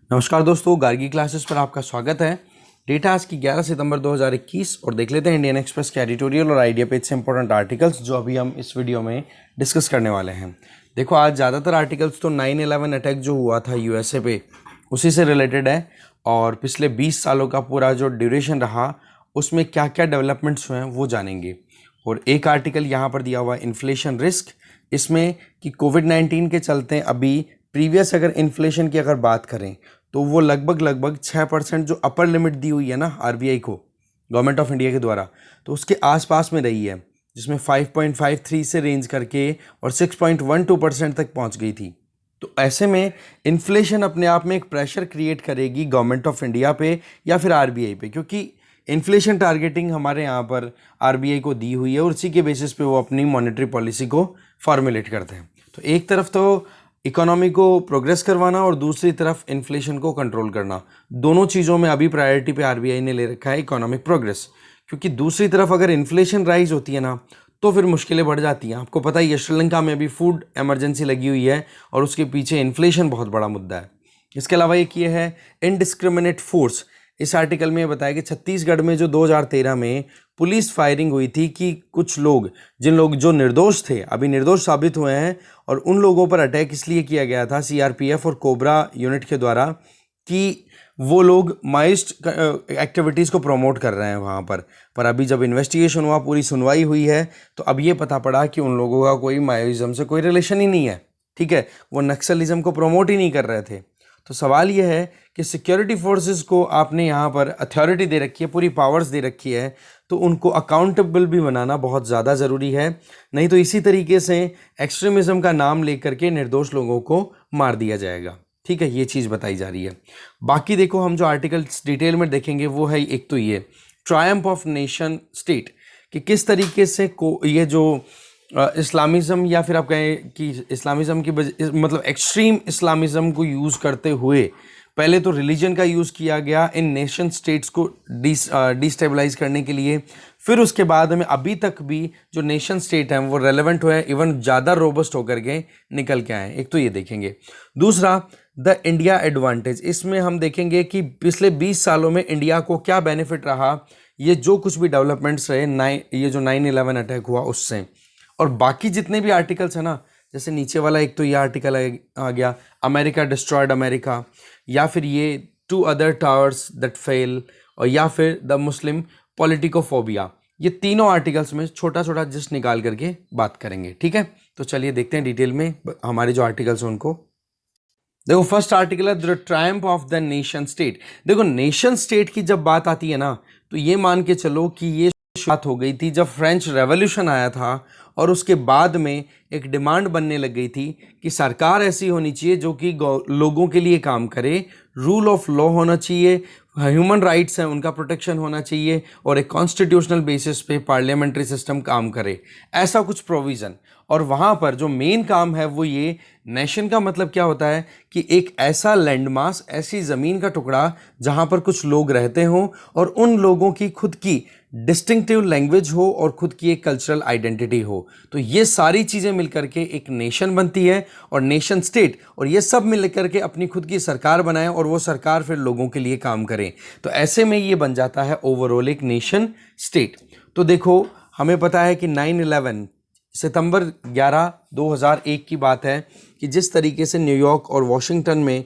नमस्कार दोस्तों, गार्गी क्लासेस पर आपका स्वागत है। डेटा आज की 11 सितंबर 2021 और देख लेते हैं इंडियन एक्सप्रेस के एडिटोरियल और आइडिया पेज से इंपॉर्टेंट आर्टिकल्स जो अभी हम इस वीडियो में डिस्कस करने वाले हैं। देखो, आज ज़्यादातर आर्टिकल्स तो 9/11 अटैक जो हुआ था यूएसए पे उसी से रिलेटेड है और पिछले 20 सालों का पूरा जो ड्यूरेशन रहा उसमें क्या क्या डेवलपमेंट्स हुए हैं वो जानेंगे। और एक आर्टिकल यहाँ पर दिया हुआ है इन्फ्लेशन रिस्क, इसमें कि कोविड-19 के चलते अभी प्रीवियस अगर इन्फ्लेशन की अगर बात करें तो वो लगभग 6% जो अपर लिमिट दी हुई है ना आरबीआई को गवर्नमेंट ऑफ इंडिया के द्वारा, तो उसके आसपास में रही है, जिसमें 5.53 से रेंज करके और 6.12% तक पहुंच गई थी। तो ऐसे में इन्फ्लेशन अपने आप में एक प्रेशर क्रिएट करेगी गवर्नमेंट ऑफ इंडिया पे या फिर आरबीआई पे, क्योंकि इन्फ्लेशन टारगेटिंग हमारे यहाँ पर आरबीआई को दी हुई है और उसी के बेसिस पे वो अपनी मॉनेटरी पॉलिसी को फॉर्मुलेट करते हैं। तो एक तरफ तो इकोनॉमी को प्रोग्रेस करवाना और दूसरी तरफ इन्फ्लेशन को कंट्रोल करना, दोनों चीज़ों में अभी प्रायोरिटी पे आरबीआई ने ले रखा है इकोनॉमिक प्रोग्रेस। क्योंकि दूसरी तरफ अगर इन्फ्लेशन राइज होती है ना तो फिर मुश्किलें बढ़ जाती हैं। आपको पता ही है श्रीलंका में अभी फूड इमरजेंसी लगी हुई है और उसके पीछे इन्फ्लेशन बहुत बड़ा मुद्दा है। इसके अलावा एक ये है इनडिस्क्रिमिनेट फोर्स। इस आर्टिकल में बताया कि छत्तीसगढ़ में जो 2013 में पुलिस फायरिंग हुई थी कि कुछ लोग जो निर्दोष थे अभी निर्दोष साबित हुए हैं और उन लोगों पर अटैक इसलिए किया गया था सीआरपीएफ और कोबरा यूनिट के द्वारा कि वो लोग माइस्ट एक्टिविटीज़ को प्रमोट कर रहे हैं वहाँ पर अभी जब इन्वेस्टिगेशन हुआ, पूरी सुनवाई हुई है, तो अब ये पता पड़ा कि उन लोगों का कोई माओइज्म से कोई रिलेशन ही नहीं है। ठीक है, वो नक्सलिज्म को प्रमोट ही नहीं कर रहे थे। तो सवाल ये है कि सिक्योरिटी फोर्सेस को आपने यहाँ पर अथॉरिटी दे रखी है, पूरी पावर्स दे रखी है, तो उनको अकाउंटेबल भी बनाना बहुत ज़्यादा ज़रूरी है। नहीं तो इसी तरीके से एक्सट्रीमिज़म का नाम लेकर के निर्दोष लोगों को मार दिया जाएगा। ठीक है, ये चीज़ बताई जा रही है। बाकी देखो, हम जो आर्टिकल्स डिटेल में देखेंगे वो है एक तो ये ट्रायम्फ ऑफ नेशन स्टेट, कि किस तरीके से ये जो इस्लामिज़म या फिर आप कहें कि इस्लामिज़म की मतलब एक्सट्रीम इस्लामिज़म को यूज़ करते हुए पहले तो रिलीजन का यूज़ किया गया इन नेशन स्टेट्स को डिस्टेबलाइज करने के लिए, फिर उसके बाद में अभी तक भी जो नेशन स्टेट हैं वो रेलेवेंट हुए, इवन ज़्यादा रोबस्ट होकर के निकल के आए। एक तो ये देखेंगे। दूसरा, द इंडिया एडवांटेज, इसमें हम देखेंगे कि पिछले 20 सालों में इंडिया को क्या बेनिफिट रहा, ये जो कुछ भी डेवलपमेंट्स रहे ये जो 9/11 अटैक हुआ उससे। और बाकी जितने भी आर्टिकल्स हैं ना, जैसे नीचे वाला एक तो ये आर्टिकल आ गया अमेरिका डिस्ट्रॉयड अमेरिका, या फिर ये 2 अदर टावर्स दैट फेल, और या फिर द मुस्लिम पॉलिटिकोफोबिया, ये तीनों आर्टिकल्स में छोटा छोटा जस्ट निकाल करके बात करेंगे। ठीक है, तो चलिए देखते हैं डिटेल में हमारे जो आर्टिकल्स हैं उनको। देखो, फर्स्ट आर्टिकल है the Triumph of the nation state. देखो, नेशन स्टेट की जब बात आती है ना तो ये मान के चलो कि ये शुरुआत हो गई थी जब फ्रेंच रेवोल्यूशन आया था और उसके बाद में एक डिमांड बनने लग गई थी कि सरकार ऐसी होनी चाहिए जो कि लोगों के लिए काम करे, रूल ऑफ लॉ होना चाहिए, ह्यूमन राइट्स हैं उनका प्रोटेक्शन होना चाहिए और एक कॉन्स्टिट्यूशनल बेसिस पे पार्लियामेंट्री सिस्टम काम करे, ऐसा कुछ प्रोविज़न। और वहाँ पर जो मेन काम है वो ये, नेशन का मतलब क्या होता है कि एक ऐसा लैंडमास, ऐसी ज़मीन का टुकड़ा जहाँ पर कुछ लोग रहते हों और उन लोगों की खुद की डिस्टिंक्टिव लैंग्वेज हो और खुद की एक कल्चरल आइडेंटिटी हो। तो ये सारी चीज़ें मिलकर के एक नेशन बनती है और नेशन स्टेट, और ये सब मिलकर के अपनी खुद की सरकार बनाए और वो सरकार फिर लोगों के लिए काम करे। तो ऐसे में ये बन जाता है ओवरऑल एक नेशन स्टेट। तो देखो, हमें पता है कि 9/11 सितंबर 11, 2001 की बात है कि जिस तरीके से न्यूयॉर्क और वॉशिंगटन में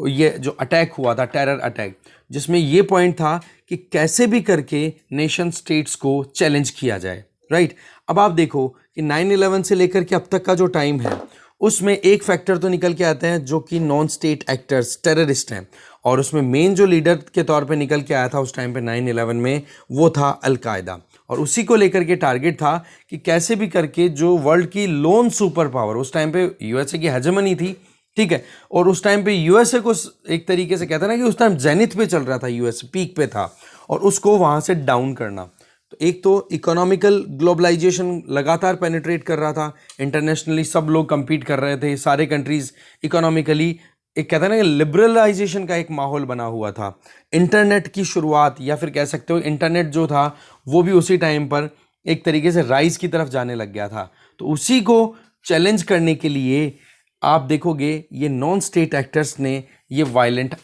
ये जो अटैक हुआ था, टेरर अटैक, जिसमें ये पॉइंट था कि कैसे भी करके नेशन स्टेट्स को चैलेंज किया जाए। राइट, अब आप देखो कि 9/11 से लेकर के अब तक का जो टाइम है उसमें एक फैक्टर तो निकल के आते हैं जो कि नॉन स्टेट एक्टर्स, टेररिस्ट हैं, और उसमें मेन जो लीडर के तौर पे निकल के आया था उस टाइम पे 9/11 में वो था अल-कायदा, और उसी को लेकर के टारगेट था कि कैसे भी करके जो वर्ल्ड की लोन सुपर पावर, उस टाइम पे यूएसए की हेजेमनी थी, ठीक है, और उस टाइम पे यूएसए को एक तरीके से कहते हैं ना कि उस टाइम जेनिथ पे चल रहा था, यूएसए पीक पे था, और उसको वहाँ से डाउन करना। तो एक तो इकोनॉमिकल ग्लोबलाइजेशन लगातार पेनिट्रेट कर रहा था, इंटरनेशनली सब लोग compete कर रहे थे, सारे कंट्रीज इकोनॉमिकली, एक कहते हैं ना लिबरलाइजेशन का एक माहौल बना हुआ था। इंटरनेट की शुरुआत, या फिर कह सकते हो इंटरनेट जो था वो भी उसी टाइम पर एक तरीके से राइज की तरफ जाने लग गया था। तो उसी को चैलेंज करने के लिए आप देखोगे ये नॉन स्टेट एक्टर्स ने ये वायलेंट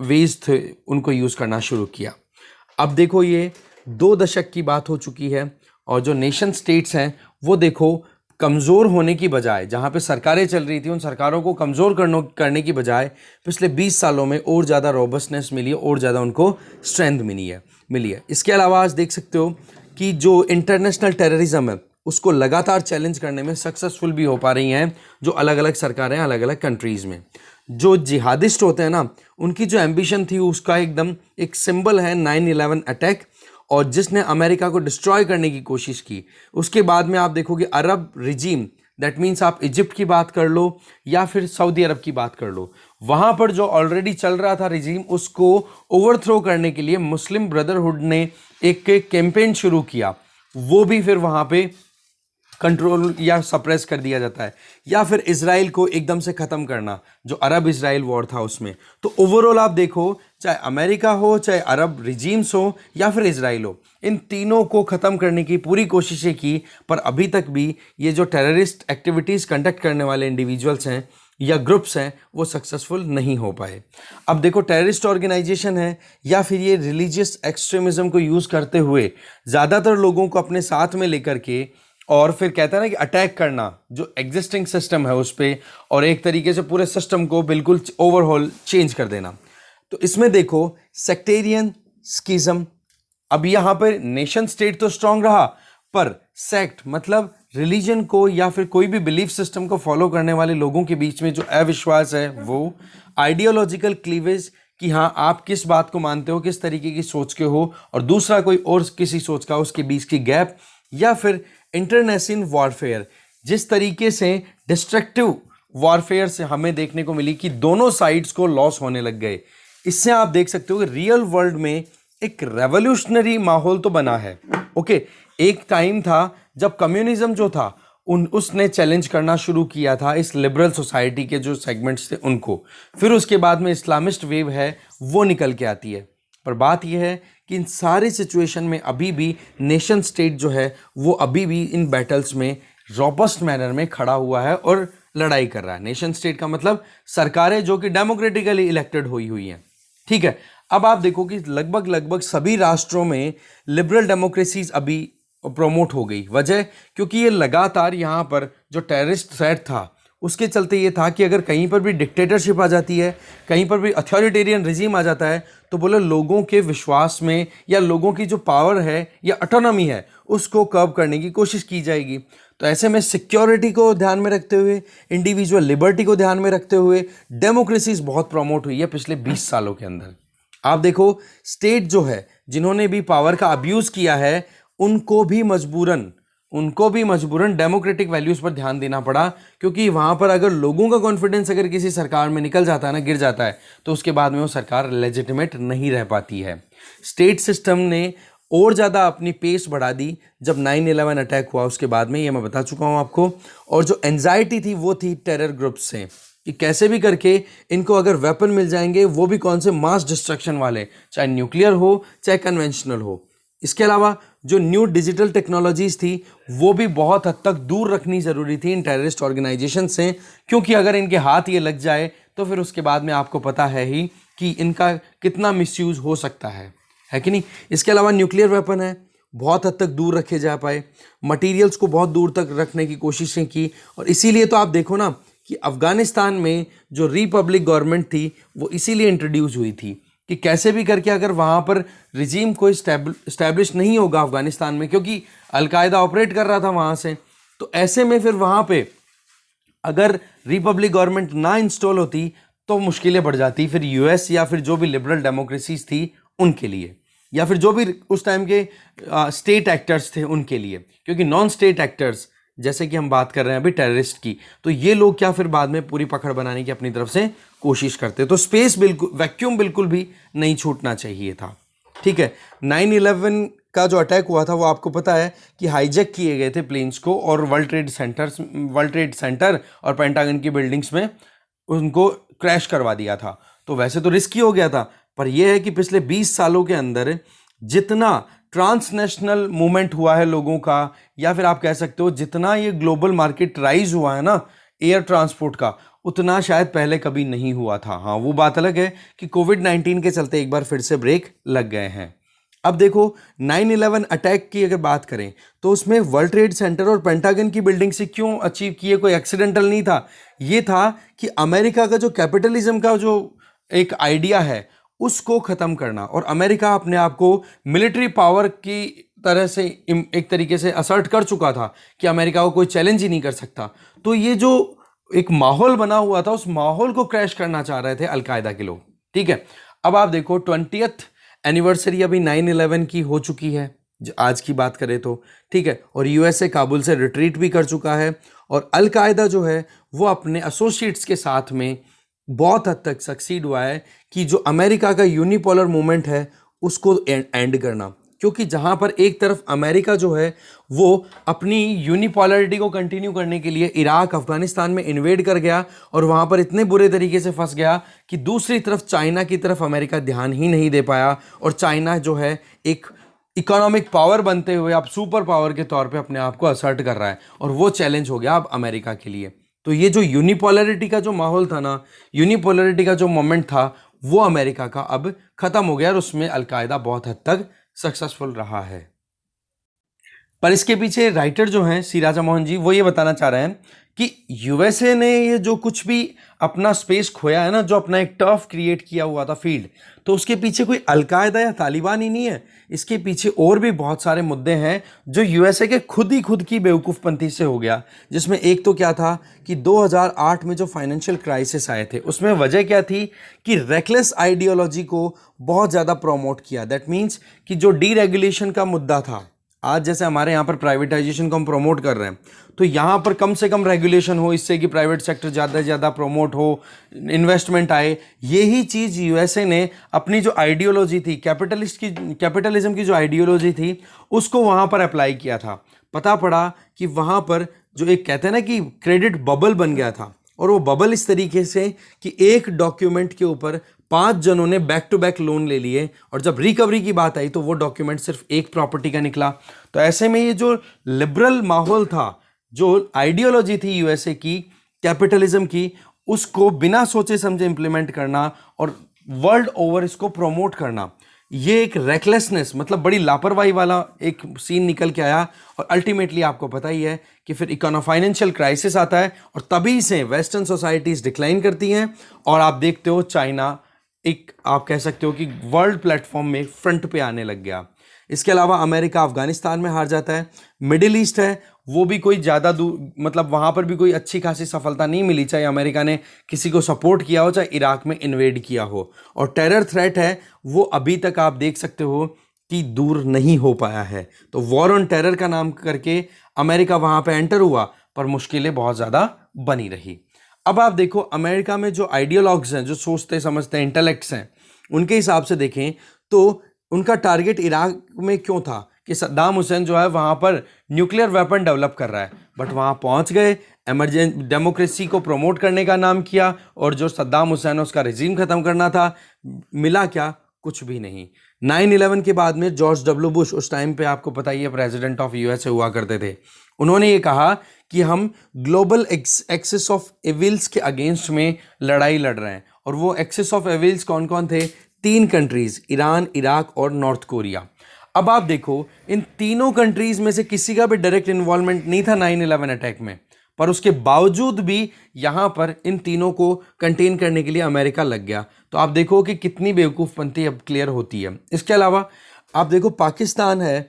वेज थे उनको यूज़ करना शुरू किया। अब देखो ये 2 दशक की बात हो चुकी है और जो नेशन स्टेट्स हैं वो देखो कमज़ोर होने की बजाय, जहाँ पे सरकारें चल रही थी उन सरकारों को कमज़ोर करने की बजाय पिछले 20 सालों में और ज़्यादा रोबस्टनेस मिली है और ज़्यादा उनको स्ट्रेंथ मिली है। इसके अलावा आज देख सकते हो कि जो इंटरनेशनल टेररिज्म है उसको लगातार चैलेंज करने में सक्सेसफुल भी हो पा रही हैं जो अलग अलग सरकारें अलग अलग कंट्रीज़ में। जो जिहादिस्ट होते हैं ना, उनकी जो एम्बिशन थी उसका एकदम एक सिंबल है 9/11 अटैक, और जिसने अमेरिका को डिस्ट्रॉय करने की कोशिश की। उसके बाद में आप देखोगे अरब रिजीम, दैट मीन्स आप इजिप्ट की बात कर लो या फिर सऊदी अरब की बात कर लो, वहाँ पर जो ऑलरेडी चल रहा था रिजीम उसको ओवरथ्रो करने के लिए मुस्लिम ब्रदरहुड ने एक कैंपेन शुरू किया, वो भी फिर वहाँ पे कंट्रोल या सप्रेस कर दिया जाता है। या फिर इजराइल को एकदम से ख़त्म करना, जो अरब इजराइल वॉर था उसमें। तो ओवरऑल आप देखो, चाहे अमेरिका हो, चाहे अरब रिजीम्स हो या फिर इजराइल हो, इन तीनों को ख़त्म करने की पूरी कोशिशें की, पर अभी तक भी ये जो टेररिस्ट एक्टिविटीज़ कंडक्ट करने वाले इंडिविजुअल्स हैं या ग्रुप्स हैं वो सक्सेसफुल नहीं हो पाए। अब देखो टेररिस्ट ऑर्गेनाइजेशन है या फिर ये रिलीजियस एक्सट्रीमिज्म को यूज़ करते हुए ज़्यादातर लोगों को अपने साथ में लेकर के और फिर कहता है ना कि अटैक करना जो एग्जिस्टिंग सिस्टम है उस पर, और एक तरीके से पूरे सिस्टम को बिल्कुल ओवरऑल चेंज कर देना। तो इसमें देखो सेक्टेरियन स्किज्म, अब यहाँ पर नेशन स्टेट तो स्ट्रांग रहा, पर सेक्ट मतलब रिलीजन को या फिर कोई भी बिलीफ सिस्टम को फॉलो करने वाले लोगों के बीच में जो अविश्वास है, वो आइडियोलॉजिकल क्लीवेज कि हाँ आप किस बात को मानते हो, किस तरीके की सोच के हो, और दूसरा कोई और किसी सोच का, उसके बीच की गैप, या फिर इंटरनेशनल वॉरफेयर, जिस तरीके से डिस्ट्रक्टिव वॉरफेयर से हमें देखने को मिली कि दोनों साइड्स को लॉस होने लग गए। इससे आप देख सकते हो कि रियल वर्ल्ड में एक रेवोल्यूशनरी माहौल तो बना है। ओके, एक टाइम था जब कम्युनिज्म जो था उसने चैलेंज करना शुरू किया था इस लिबरल सोसाइटी के जो सेगमेंट्स थे उनको, फिर उसके बाद में इस्लामिस्ट वेव है वो निकल के आती है। पर बात यह है कि इन सारे सिचुएशन में अभी भी नेशन स्टेट जो है वो अभी भी इन बैटल्स में रॉबस्ट मैनर में खड़ा हुआ है और लड़ाई कर रहा है। नेशन स्टेट का मतलब सरकारें जो कि डेमोक्रेटिकली इलेक्टेड हुई हैं। ठीक है, अब आप देखो कि लगभग सभी राष्ट्रों में लिबरल डेमोक्रेसीज अभी प्रोमोट हो गई। वजह क्योंकि ये लगातार यहाँ पर जो टेररिस्ट थ्रेट था उसके चलते ये था कि अगर कहीं पर भी डिक्टेटरशिप आ जाती है, कहीं पर भी अथॉरिटेरियन रिजीम आ जाता है, तो बोले लोगों के विश्वास में या लोगों की जो पावर है या ऑटोनॉमी है उसको कर्ब करने की कोशिश की जाएगी। तो ऐसे में सिक्योरिटी को ध्यान में रखते हुए, इंडिविजुअल लिबर्टी को ध्यान में रखते हुए डेमोक्रेसीज बहुत प्रमोट हुई है पिछले 20 सालों के अंदर। आप देखो स्टेट जो है जिन्होंने भी पावर का अब्यूज़ किया है उनको भी मजबूरन डेमोक्रेटिक वैल्यूज़ पर ध्यान देना पड़ा, क्योंकि वहाँ पर अगर लोगों का कॉन्फिडेंस अगर किसी सरकार में निकल जाता है ना, गिर जाता है, तो उसके बाद में वो सरकार लेजिटिमेट नहीं रह पाती है। स्टेट सिस्टम ने और ज़्यादा अपनी पेस बढ़ा दी जब 9/11 अटैक हुआ, उसके बाद में, ये मैं बता चुका हूँ आपको। और जो एंजाइटी थी वो थी टेरर ग्रुप्स से कि कैसे भी करके इनको अगर वेपन मिल जाएंगे, वो भी कौन से मास डिस्ट्रक्शन वाले, चाहे न्यूक्लियर हो चाहे कन्वेंशनल हो। इसके अलावा जो न्यू डिजिटल टेक्नोलॉजीज थी वो भी बहुत हद तक दूर रखनी ज़रूरी थी इन टेररिस्ट ऑर्गेनाइजेशन से, क्योंकि अगर इनके हाथ ये लग जाए तो फिर उसके बाद में आपको पता है ही कि इनका कितना मिसयूज़ हो सकता है कि नहीं। इसके अलावा न्यूक्लियर वेपन है, बहुत हद तक दूर रखे जा पाए, मटीरियल्स को बहुत दूर तक रखने की कोशिशें की, और इसीलिए तो आप देखो ना कि अफ़गानिस्तान में जो रिपब्लिक गवर्नमेंट थी वो इसीलिए इंट्रोड्यूस हुई थी कि कैसे भी करके अगर वहाँ पर रिजीम कोई स्टैब्लिश नहीं होगा अफ़गानिस्तान में, क्योंकि अलकायदा ऑपरेट कर रहा था वहाँ से, तो ऐसे में फिर वहाँ पे अगर रिपब्लिक गवर्नमेंट ना इंस्टॉल होती तो मुश्किलें बढ़ जाती फिर यूएस या फिर जो भी लिबरल डेमोक्रेसीज थी उनके लिए, या फिर जो भी उस टाइम के स्टेट एक्टर्स थे उनके लिए, क्योंकि नॉन स्टेट एक्टर्स जैसे कि हम बात कर रहे हैं अभी टेररिस्ट की, तो ये लोग क्या फिर बाद में पूरी पकड़ बनाने की अपनी तरफ से कोशिश करते। तो स्पेस बिल्कुल, वैक्यूम बिल्कुल भी नहीं छूटना चाहिए था। ठीक है, 9/11 का जो अटैक हुआ था वो आपको पता है कि हाईजैक किए गए थे प्लेन्स को, और वर्ल्ड ट्रेड सेंटर और पेंटागन की बिल्डिंग्स में उनको क्रैश करवा दिया था। तो वैसे तो रिस्की हो गया था, पर यह है कि पिछले 20 सालों के अंदर जितना ट्रांसनेशनल मूवमेंट हुआ है लोगों का, या फिर आप कह सकते हो जितना ये ग्लोबल मार्केट राइज हुआ है ना एयर ट्रांसपोर्ट का, उतना शायद पहले कभी नहीं हुआ था। हाँ, वो बात अलग है कि कोविड-19 के चलते एक बार फिर से ब्रेक लग गए हैं। अब देखो 9/11 अटैक की अगर बात करें तो उसमें वर्ल्ड ट्रेड सेंटर और पेंटागन की बिल्डिंग से क्यों अचीव किए, कोई एक्सीडेंटल नहीं था। ये था कि अमेरिका का जो कैपिटलिज्म का जो एक आइडिया है उसको ख़त्म करना, और अमेरिका अपने आप को मिलिट्री पावर की तरह से एक तरीके से असर्ट कर चुका था कि अमेरिका को कोई चैलेंज ही नहीं कर सकता। तो ये जो एक माहौल बना हुआ था उस माहौल को क्रैश करना चाह रहे थे अलकायदा के लोग। ठीक है, अब आप देखो 20th एनिवर्सरी अभी 9/11 की हो चुकी है आज की बात करें तो। ठीक है, और यूएसए काबुल से रिट्रीट भी कर चुका है, और अलकायदा जो है वो अपने एसोसिएट्स के साथ में बहुत हद तक सक्सीड हुआ है कि जो अमेरिका का यूनिपोलर मूवमेंट है उसको एंड करना। क्योंकि जहां पर एक तरफ अमेरिका जो है वो अपनी यूनिपोलरिटी को कंटिन्यू करने के लिए इराक अफगानिस्तान में इन्वेड कर गया और वहां पर इतने बुरे तरीके से फंस गया कि दूसरी तरफ चाइना की तरफ अमेरिका ध्यान ही नहीं दे पाया, और चाइना जो है एक इकोनॉमिक पावर बनते हुए अब सुपर पावर के तौर पे अपने आप को असर्ट कर रहा है, और वो चैलेंज हो गया अब अमेरिका के लिए। तो ये जो यूनिपोलरिटी का जो माहौल था ना, यूनिपोलरिटी का जो मोमेंट था, वो अमेरिका का अब खत्म हो गया, और उसमें अलकायदा बहुत हद तक सक्सेसफुल रहा है। पर इसके पीछे राइटर जो हैं सी राजा मोहन जी, वो ये बताना चाह रहे हैं कि यूएसए ने ये जो कुछ भी अपना स्पेस खोया है ना, जो अपना एक टर्फ क्रिएट किया हुआ था फील्ड, तो उसके पीछे कोई अलकायदा या तालिबान ही नहीं है। इसके पीछे और भी बहुत सारे मुद्दे हैं जो यूएसए के खुद की बेवकूफ़पंती से हो गया। जिसमें एक तो क्या था कि 2008 में जो फाइनेंशियल क्राइसिस आए थे उसमें वजह क्या थी कि रेकलेस आइडियोलॉजी को बहुत ज़्यादा प्रमोट किया। दैट मीन्स कि जो डीरेगुलेशन का मुद्दा था, आज जैसे हमारे यहाँ पर प्राइवेटाइजेशन को हम प्रमोट कर रहे हैं, तो यहाँ पर कम से कम रेगुलेशन हो, इससे कि प्राइवेट सेक्टर ज़्यादा से ज़्यादा प्रमोट हो, इन्वेस्टमेंट आए। यही चीज़ यूएसए ने अपनी जो आइडियोलॉजी थी, कैपिटलिज्म की जो आइडियोलॉजी थी, उसको वहाँ पर अप्लाई किया था। पता पड़ा कि वहाँ पर जो एक कहते हैं ना कि क्रेडिट बबल बन गया था, और वो बबल इस तरीके से कि एक डॉक्यूमेंट के ऊपर 5 जनों ने बैक टू बैक लोन ले लिए, और जब रिकवरी की बात आई तो वो डॉक्यूमेंट सिर्फ एक प्रॉपर्टी का निकला। तो ऐसे में ये जो लिबरल माहौल था, जो आइडियोलॉजी थी यूएसए की कैपिटलिज्म की, उसको बिना सोचे समझे इंप्लीमेंट करना और वर्ल्ड ओवर इसको प्रमोट करना, ये एक रेकलेसनेस, मतलब बड़ी लापरवाही वाला एक सीन निकल के आया। और अल्टीमेटली आपको पता ही है कि फिर फाइनेंशियल क्राइसिस आता है, और तभी से वेस्टर्न सोसाइटीज डिक्लाइन करती हैं, और आप देखते हो चाइना एक, आप कह सकते हो कि वर्ल्ड प्लेटफॉर्म में फ्रंट पे आने लग गया। इसके अलावा अमेरिका अफगानिस्तान में हार जाता है। मिडिल ईस्ट है, वो भी कोई ज़्यादा दूर, मतलब वहाँ पर भी कोई अच्छी खासी सफलता नहीं मिली, चाहे अमेरिका ने किसी को सपोर्ट किया हो, चाहे इराक में इन्वेड किया हो। और टेरर थ्रेट है, वो अभी तक आप देख सकते हो कि दूर नहीं हो पाया है। तो वॉर ऑन टेरर का नाम करके अमेरिका वहाँ पर एंटर हुआ, पर मुश्किलें बहुत ज़्यादा बनी रही। अब आप देखो अमेरिका में जो आइडियोलॉग्स हैं, जो सोचते समझते हैं, इंटेलेक्ट्स हैं, उनके हिसाब से देखें तो उनका टारगेट इराक में क्यों था कि सद्दाम हुसैन जो है वहाँ पर न्यूक्लियर वेपन डेवलप कर रहा है, बट वहाँ पहुँच गए, डेमोक्रेसी को प्रमोट करने का नाम किया, और जो सद्दाम हुसैन है उसका रिजीम ख़त्म करना था, मिला क्या? कुछ भी नहीं। 9/11 के बाद में जॉर्ज डब्ल्यू बुश, उस टाइम पे आपको पता ही है प्रेसिडेंट ऑफ यूएसए हुआ करते थे, उन्होंने ये कहा कि हम ग्लोबल एक्सेस ऑफ एविल्स के अगेंस्ट में लड़ाई लड़ रहे हैं। और वो एक्सेस ऑफ एविल्स कौन कौन थे? 3 कंट्रीज, ईरान, इराक और नॉर्थ कोरिया। अब आप देखो इन तीनों कंट्रीज में से किसी का भी डायरेक्ट इन्वॉल्वमेंट नहीं था 9/11 अटैक में, पर उसके बावजूद भी यहाँ पर इन तीनों को कंटेन करने के लिए अमेरिका लग गया। तो आप देखो कि कितनी बेवकूफ़पंती अब क्लियर होती है। इसके अलावा आप देखो पाकिस्तान है,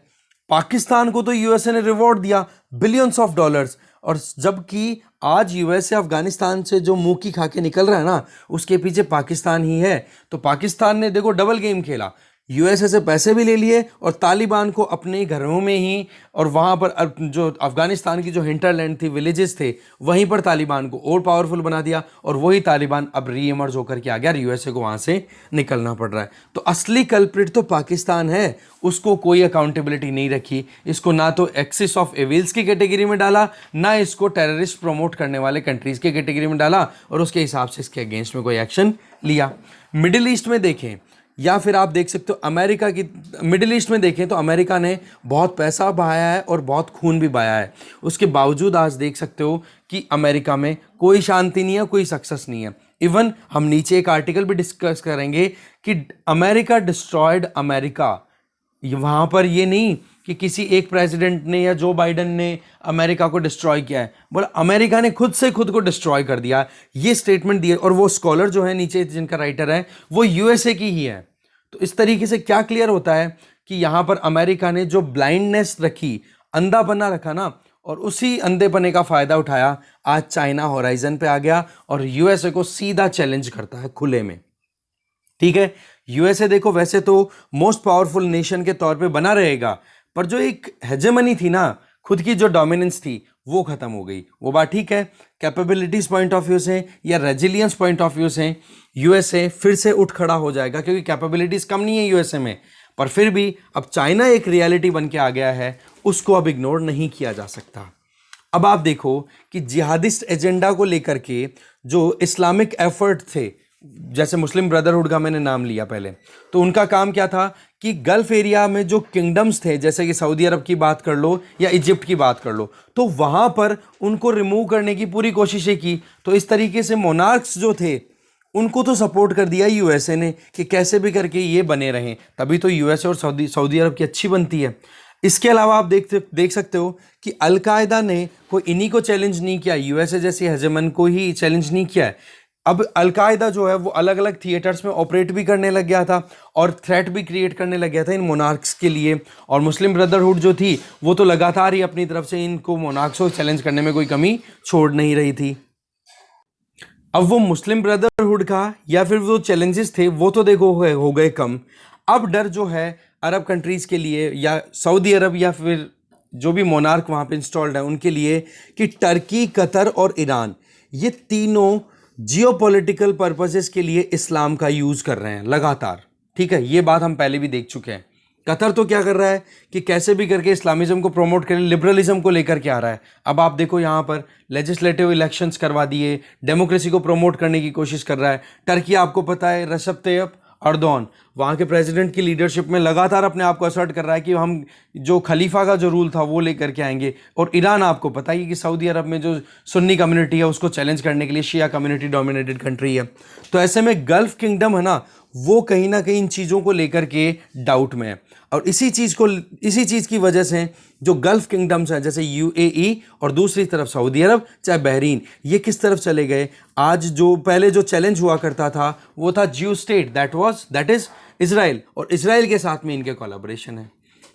पाकिस्तान को तो यूएसए ने रिवॉर्ड दिया बिलियंस ऑफ डॉलर्स, और जबकि आज यूएसए अफगानिस्तान से जो मुंह की खा के निकल रहा है ना, उसके पीछे पाकिस्तान ही है। तो पाकिस्तान ने देखो डबल गेम खेला, यूएसए से पैसे भी ले लिए और तालिबान को अपने घरों में ही, और वहाँ पर जो अफगानिस्तान की जो हिंटरलैंड थी, विलेजेस थे, वहीं पर तालिबान को और पावरफुल बना दिया, और वही तालिबान अब री इमर्ज होकर के आ गया, यूएसए को वहाँ से निकलना पड़ रहा है। तो असली कल्प्रिट तो पाकिस्तान है, उसको कोई अकाउंटेबिलिटी नहीं रखी, इसको ना तो एक्सिस ऑफ एविल्स की कैटेगरी में डाला, ना इसको टेररिस्ट प्रमोट करने वाले कंट्रीज़ की कैटेगरी में डाला, और उसके हिसाब से इसके अगेंस्ट में कोई एक्शन लिया। मिडिल ईस्ट में देखें या फिर आप देख सकते हो अमेरिका की, मिडिल ईस्ट में देखें तो अमेरिका ने बहुत पैसा बहाया है और बहुत खून भी बहाया है, उसके बावजूद आज देख सकते हो कि अमेरिका में कोई शांति नहीं है, कोई सक्सेस नहीं है। इवन हम नीचे एक आर्टिकल भी डिस्कस करेंगे कि अमेरिका डिस्ट्रॉयड अमेरिका। वहाँ पर ये नहीं कि किसी एक प्रेसिडेंट ने या जो बाइडन ने अमेरिका को डिस्ट्रॉय किया है, बोला अमेरिका ने खुद से खुद को डिस्ट्रॉय कर दिया, ये स्टेटमेंट दिए। और वो स्कॉलर जो है नीचे जिनका राइटर है वो यूएसए की ही है। तो इस तरीके से क्या क्लियर होता है कि यहाँ पर अमेरिका ने जो ब्लाइंडनेस रखी, अंधापना रखा ना, और उसी अंधेपने का फायदा उठाया, आज चाइना होराइजन पे आ गया और यूएसए को सीधा चैलेंज करता है खुले में। ठीक है, यूएसए देखो वैसे तो मोस्ट पावरफुल नेशन के तौर पे बना रहेगा, पर जो एक हेजेमनी थी ना, खुद की जो डोमिनेंस थी, वो खत्म हो गई। वो बात ठीक है, कैपेबिलिटीज पॉइंट ऑफ व्यू से या रेजिलियंस पॉइंट ऑफ व्यू से यूएसए फिर से उठ खड़ा हो जाएगा, क्योंकि कैपेबिलिटीज कम नहीं है यूएसए में। पर फिर भी अब चाइना एक रियलिटी बन के आ गया है, उसको अब इग्नोर नहीं किया जा सकता। अब आप देखो कि जिहादिस्ट एजेंडा को लेकर के जो इस्लामिक एफर्ट थे, जैसे मुस्लिम ब्रदरहुड का मैंने नाम लिया पहले, तो उनका काम क्या था कि गल्फ एरिया में जो किंगडम्स थे, जैसे कि सऊदी अरब की बात कर लो या इजिप्ट की बात कर लो, तो वहाँ पर उनको रिमूव करने की पूरी कोशिशें की। तो इस तरीके से मोनार्क्स जो थे उनको तो सपोर्ट कर दिया यूएसए ने कि कैसे भी करके ये बने रहें, तभी तो यूएसए और सऊदी अरब की अच्छी बनती है। इसके अलावा आप देख सकते हो कि अलकायदा ने कोई इन्हीं को चैलेंज नहीं किया, यूएसए जैसी हेजेमन को ही चैलेंज नहीं किया है। अब अलकायदा जो है वो अलग अलग थिएटर्स में ऑपरेट भी करने लग गया था और थ्रेट भी क्रिएट करने लग गया था इन मोनार्क्स के लिए। और मुस्लिम ब्रदरहुड जो थी वो तो लगातार ही अपनी तरफ से इनको मोनार्क्स को चैलेंज करने में कोई कमी छोड़ नहीं रही थी। अब वो मुस्लिम ब्रदरहुड का या फिर वो चैलेंजेस थे वो तो देखो हो गए कम। अब डर जो है अरब कंट्रीज़ के लिए या सऊदी अरब या फिर जो भी मोनार्क वहाँ पे इंस्टॉल्ड है उनके लिए, कि टर्की, कतर और ईरान, ये तीनों जियोपॉलिटिकल पर्पसेस के लिए इस्लाम का यूज़ कर रहे हैं लगातार। ठीक है, ये बात हम पहले भी देख चुके हैं। कतर तो क्या कर रहा है कि कैसे भी करके इस्लामिज्म को प्रमोट करें, लिबरलिज्म को लेकर के आ रहा है। अब आप देखो यहाँ पर लेजिस्लेटिव इलेक्शंस करवा दिए, डेमोक्रेसी को प्रमोट करने की कोशिश कर रहा है। टर्की आपको पता है रेसिप तैयब अर्दोगन वहाँ के प्रेसिडेंट की लीडरशिप में लगातार अपने आप को असर्ट कर रहा है कि हम जो खलीफा का जो रूल था वो लेकर के आएंगे। और ईरान आपको पता ही कि सऊदी अरब में जो सुन्नी कम्युनिटी है उसको चैलेंज करने के लिए शिया कम्युनिटी डोमिनेटेड कंट्री है। तो ऐसे में गल्फ किंगडम है ना, वो कहीं ना कहीं इन चीज़ों को लेकर के डाउट में है। और इसी चीज़ की वजह से जो गल्फ किंगडम्स हैं जैसे यूएई और दूसरी तरफ सऊदी अरब चाहे बहरीन, ये किस तरफ चले गए। आज जो पहले जो चैलेंज हुआ करता था वो था ज्यू स्टेट, दैट इज़ इजराइल, और इजराइल के साथ में इनके कोलैबोरेशन है।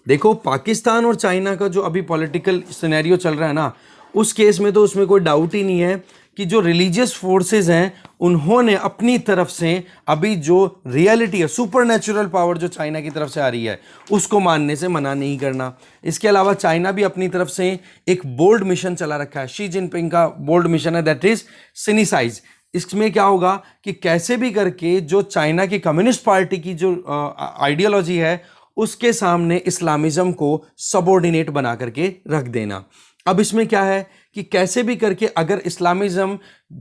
देखो पाकिस्तान और चाइना का जो अभी पॉलिटिकल सिनेरियो चल रहा है ना, उस केस में तो उसमें कोई डाउट ही नहीं है कि जो रिलीजियस फोर्सेस हैं उन्होंने अपनी तरफ से अभी जो रियलिटी है, सुपर नेचुरल पावर जो चाइना की तरफ से आ रही है, उसको मानने से मना नहीं करना। इसके अलावा चाइना भी अपनी तरफ से एक बोल्ड मिशन चला रखा है, शी जिनपिंग का बोल्ड मिशन है, दैट इज सिनीसाइज। इसमें क्या होगा कि कैसे भी करके जो चाइना की कम्युनिस्ट पार्टी की जो आइडियोलॉजी है उसके सामने इस्लामिज्म को सबऑर्डिनेट बना करके रख देना। अब इसमें क्या है कि कैसे भी करके अगर इस्लामिज्म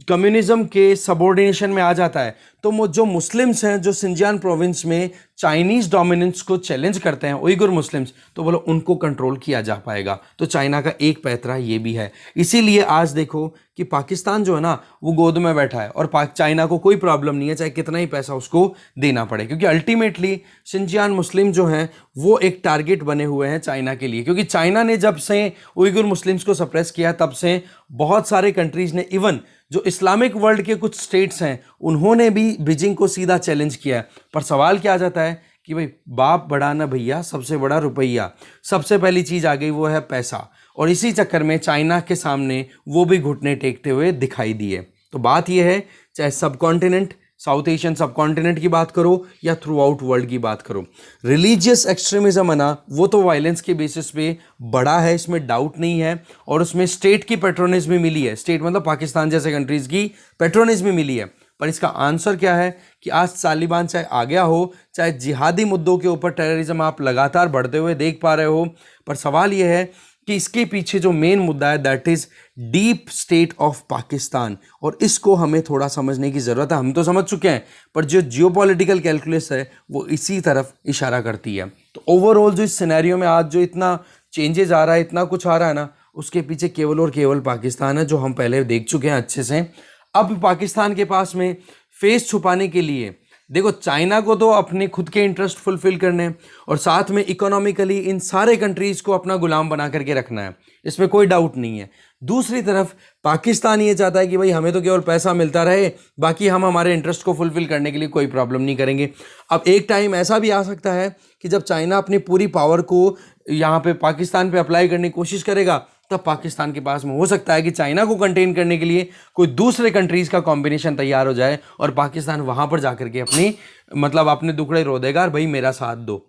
कम्युनिज्म के सबऑर्डिनेशन में आ जाता है तो जो मुस्लिम्स हैं जो सिंजियान प्रोविंस में चाइनीज़ डोमिनेंस को चैलेंज करते हैं, उइगुर मुस्लिम्स, तो बोलो उनको कंट्रोल किया जा पाएगा। तो चाइना का एक पैतरा ये भी है। इसीलिए आज देखो कि पाकिस्तान जो है ना वो गोद में बैठा है और चाइना को कोई प्रॉब्लम नहीं है चाहे कितना ही पैसा उसको देना पड़े, क्योंकि अल्टीमेटली सिंजियान मुस्लिम जो हैं वो एक टारगेट बने हुए हैं चाइना के लिए। क्योंकि चाइना ने जब से उइगुर मुस्लिम्स को सप्रेस किया तब से बहुत सारे कंट्रीज़ ने, इवन जो इस्लामिक वर्ल्ड के कुछ स्टेट्स हैं उन्होंने भी बीजिंग को सीधा चैलेंज किया है। पर सवाल क्या आ जाता है कि भाई बाप बड़ा ना भैया, सबसे बड़ा रुपया, सबसे पहली चीज़ आ गई वो है पैसा। और इसी चक्कर में चाइना के सामने वो भी घुटने टेकते हुए दिखाई दिए। तो बात यह है, चाहे सब कॉन्टिनेंट, साउथ एशियन सब कॉन्टिनेंट की बात करो या थ्रू आउट वर्ल्ड की बात करो, रिलीजियस एक्सट्रीमिज्म है ना वो तो वायलेंस के बेसिस पे बड़ा है, इसमें डाउट नहीं है। और उसमें स्टेट की पेट्रोनेज भी मिली है, स्टेट मतलब पाकिस्तान जैसे कंट्रीज़ की पेट्रोनेज भी मिली है। पर इसका आंसर क्या है कि आज तालिबान चाहे आ गया हो, चाहे जिहादी मुद्दों के ऊपर टेररिज्म आप लगातार बढ़ते हुए देख पा रहे हो, पर सवाल यह है कि इसके पीछे जो मेन मुद्दा है that is deep state of Pakistan, और इसको हमें थोड़ा समझने की जरूरत है। हम तो समझ चुके हैं, पर जो जियोपॉलिटिकल कैलकुलस है वो इसी तरफ इशारा करती है। तो ओवरऑल जो इस सिनेरियो में आज जो इतना चेंजेस आ रहा है, इतना कुछ आ रहा है ना, उसके पीछे केवल और केवल पाकिस्तान है, जो हम पहले देख चुके हैं अच्छे से। अब पाकिस्तान के पास में फेस छुपाने के लिए, देखो चाइना को तो अपने खुद के इंटरेस्ट फुलफिल करने हैं, और साथ में इकोनॉमिकली इन सारे कंट्रीज को अपना गुलाम बना करके रखना है, इसमें कोई डाउट नहीं है। दूसरी तरफ पाकिस्तान ये चाहता है कि भाई हमें तो केवल पैसा मिलता रहे, बाकी हम हमारे इंटरेस्ट को फुलफिल करने के लिए कोई प्रॉब्लम नहीं करेंगे। अब एक टाइम ऐसा भी आ सकता है कि जब चाइना अपनी पूरी पावर को यहाँ पे पाकिस्तान पे अप्लाई करने की कोशिश करेगा, तब पाकिस्तान के पास में हो सकता है कि चाइना को कंटेन करने के लिए कोई दूसरे कंट्रीज का कॉम्बिनेशन तैयार हो जाए, और पाकिस्तान वहां पर जाकर के अपनी मतलब अपने दुखड़े रो देगा, और भाई मेरा साथ दो,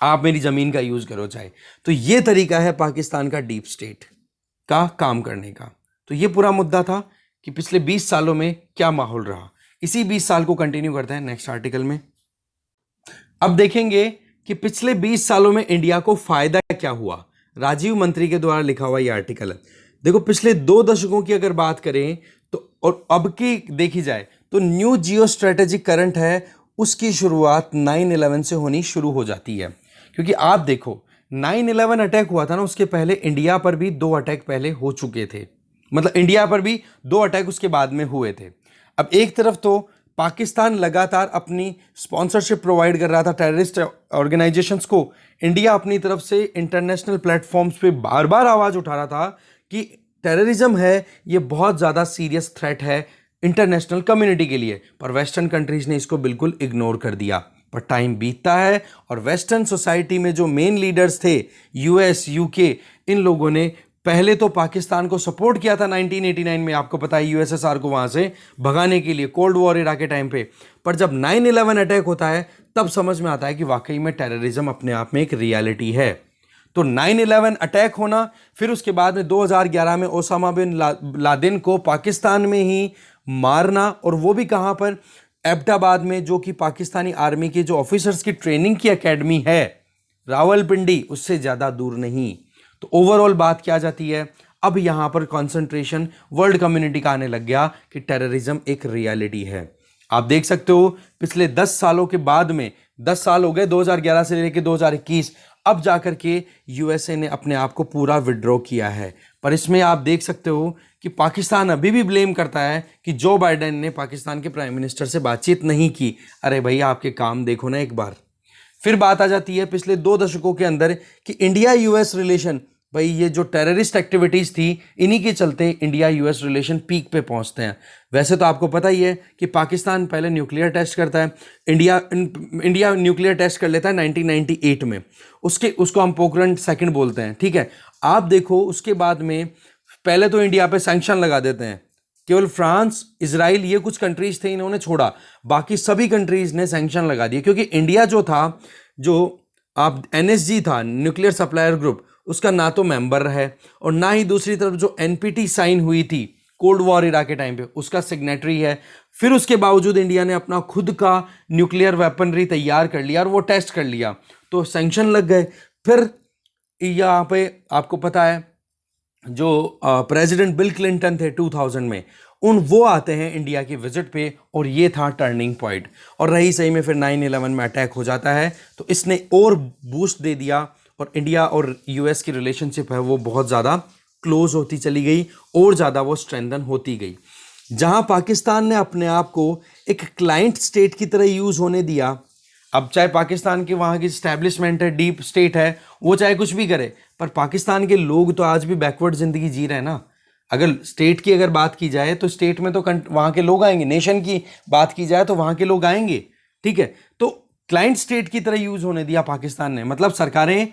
आप मेरी जमीन का यूज करो चाहे। तो ये तरीका है पाकिस्तान का डीप स्टेट का काम करने का। तो ये पूरा मुद्दा था कि पिछले 20 सालों में क्या माहौल रहा। इसी 20 साल को कंटिन्यू करते हैं नेक्स्ट आर्टिकल में। अब देखेंगे कि पिछले 20 सालों में इंडिया को फायदा क्या हुआ। राजीव मंत्री के द्वारा लिखा हुआ यह आर्टिकल है। देखो पिछले 2 दशकों की अगर बात करें तो, और अब की देखी जाए तो न्यू जियो स्ट्रेटेजिक करंट है, उसकी शुरुआत 9/11 से होनी शुरू हो जाती है। क्योंकि आप देखो 9/11 अटैक हुआ था ना, उसके पहले इंडिया पर भी 2 अटैक पहले हो चुके थे, मतलब इंडिया पर भी 2 अटैक उसके बाद में हुए थे। अब एक तरफ तो पाकिस्तान लगातार अपनी स्पॉन्सरशिप प्रोवाइड कर रहा था टेररिस्ट ऑर्गेनाइजेशंस को, इंडिया अपनी तरफ से इंटरनेशनल प्लेटफॉर्म्स पे बार बार आवाज उठा रहा था कि टेररिज्म है, ये बहुत ज़्यादा सीरियस थ्रेट है इंटरनेशनल कम्युनिटी के लिए, पर वेस्टर्न कंट्रीज ने इसको बिल्कुल इग्नोर कर दिया। पर टाइम बीतता है और वेस्टर्न सोसाइटी में जो मेन लीडर्स थे, यूएस, यूके, इन लोगों ने पहले तो पाकिस्तान को सपोर्ट किया था 1989 में, आपको पता है, यूएसएसआर को वहां से भगाने के लिए कोल्ड वॉर इरा के टाइम पे। पर जब 9/11 अटैक होता है तब समझ में आता है कि वाकई में टेररिज्म अपने आप में एक रियलिटी है। तो 9/11 अटैक होना, फिर उसके बाद में 2011 में ओसामा बिन लादेन को पाकिस्तान में ही मारना, और वो भी कहां पर, एबटाबाद में, जो कि पाकिस्तानी आर्मी के जो ऑफिसर्स की ट्रेनिंग की एकेडमी है, रावलपिंडी, उससे ज्यादा दूर नहीं। तो ओवरऑल बात क्या जाती है, अब यहां पर कंसंट्रेशन वर्ल्ड कम्युनिटी का आने लग गया कि टेररिज्म एक रियलिटी है। आप देख सकते हो पिछले 10 सालों के बाद में, 10 साल हो गए 2011 से लेकर 2021, अब जाकर के यूएसए ने अपने आप को पूरा विड्रॉ किया है। पर इसमें आप देख सकते हो कि पाकिस्तान अभी भी ब्लेम करता है कि जो बाइडेन ने पाकिस्तान के प्राइम मिनिस्टर से बातचीत नहीं की। अरे भैया आपके काम देखो ना एक बार। फिर बात आ जाती है पिछले 2 दशकों के अंदर कि इंडिया यूएस रिलेशन, भाई ये जो टेररिस्ट एक्टिविटीज थी, इन्हीं के चलते इंडिया यूएस रिलेशन पीक पे पहुंचते हैं। वैसे तो आपको पता ही है कि पाकिस्तान पहले न्यूक्लियर टेस्ट करता है, इंडिया न्यूक्लियर टेस्ट कर लेता है 1998 में, उसको हम पोखरण सेकंड बोलते हैं, ठीक है। आप देखो उसके बाद में पहले तो इंडिया पे सैंक्शन लगा देते हैं, केवल फ्रांस, इजराइल, ये कुछ कंट्रीज थे इन्होंने छोड़ा, बाकी सभी कंट्रीज ने सैंक्शन लगा दिए। क्योंकि इंडिया जो था, जो आप एनएसजी था, न्यूक्लियर सप्लायर ग्रुप, उसका ना तो मेंबर है, और ना ही दूसरी तरफ जो एनपीटी साइन हुई थी कोल्ड वॉर इरा के टाइम पे, उसका सिग्नेटरी है। फिर उसके बावजूद इंडिया ने अपना खुद का न्यूक्लियर वेपनरी तैयार कर लिया और वो टेस्ट कर लिया, तो सैंक्शन लग गए। फिर यहाँ पे आपको पता है जो प्रेसिडेंट बिल क्लिंटन थे 2000 में, वो आते हैं इंडिया की विजिट पे, और ये था टर्निंग पॉइंट। और रही सही में फिर 9/11 में अटैक हो जाता है, तो इसने और बूस्ट दे दिया, और इंडिया और यूएस की रिलेशनशिप है वो बहुत ज़्यादा क्लोज होती चली गई, और ज़्यादा वो स्ट्रेंथन होती गई। जहां पाकिस्तान ने अपने आप को एक क्लाइंट स्टेट की तरह यूज़ होने दिया, अब चाहे पाकिस्तान के वहाँ की स्टैब्लिशमेंट है, डीप स्टेट है, वो चाहे कुछ भी करे, पर पाकिस्तान के लोग तो आज भी बैकवर्ड ज़िंदगी जी रहे हैं ना। अगर स्टेट की अगर बात की जाए तो स्टेट में तो वहाँ के लोग आएंगे, नेशन की बात की जाए तो वहाँ के लोग आएंगे, ठीक है। तो क्लाइंट स्टेट की तरह यूज़ होने दिया पाकिस्तान ने, मतलब सरकारें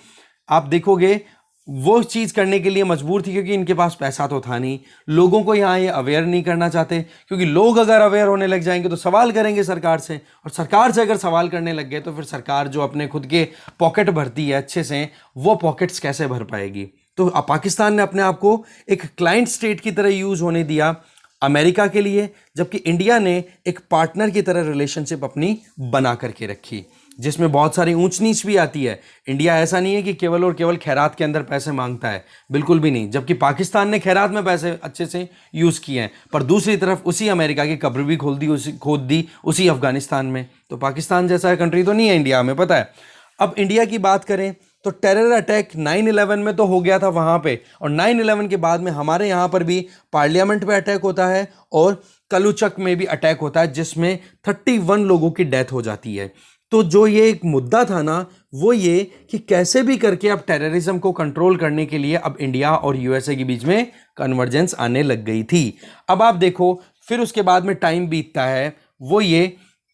आप देखोगे वो चीज़ करने के लिए मजबूर थी, क्योंकि इनके पास पैसा तो था नहीं, लोगों को यहाँ ये अवेयर नहीं करना चाहते, क्योंकि लोग अगर अवेयर होने लग जाएंगे तो सवाल करेंगे सरकार से, और सरकार से अगर सवाल करने लग गए तो फिर सरकार जो अपने खुद के पॉकेट भरती है अच्छे से, वो पॉकेट्स कैसे भर पाएगी। तो पाकिस्तान ने अपने आप को एक क्लाइंट स्टेट की तरह यूज़ होने दिया अमेरिका के लिए, जबकि इंडिया ने एक पार्टनर की तरह रिलेशनशिप अपनी बना करके रखी। जिसमें बहुत सारी ऊंच नीच भी आती है। इंडिया ऐसा नहीं है कि केवल और केवल खैरात के अंदर पैसे मांगता है, बिल्कुल भी नहीं। जबकि पाकिस्तान ने खैरात में पैसे अच्छे से यूज़ किए हैं, पर दूसरी तरफ उसी अमेरिका की कब्र भी खोद दी उसी अफगानिस्तान में। तो पाकिस्तान जैसा कंट्री तो नहीं है इंडिया, हमें पता है। अब इंडिया की बात करें तो टेरर अटैक 9/11 में तो हो गया था वहाँ पे, और 9/11 के बाद में हमारे यहाँ पर भी पार्लियामेंट पे अटैक होता है और कलुचक में भी अटैक होता है, जिसमें 31 लोगों की डेथ हो जाती है। तो जो ये एक मुद्दा था ना, वो ये कि कैसे भी करके अब टेररिज्म को कंट्रोल करने के लिए अब इंडिया और यूएसए के बीच में कन्वर्जेंस आने लग गई थी। अब आप देखो, फिर उसके बाद में टाइम बीतता है, वो ये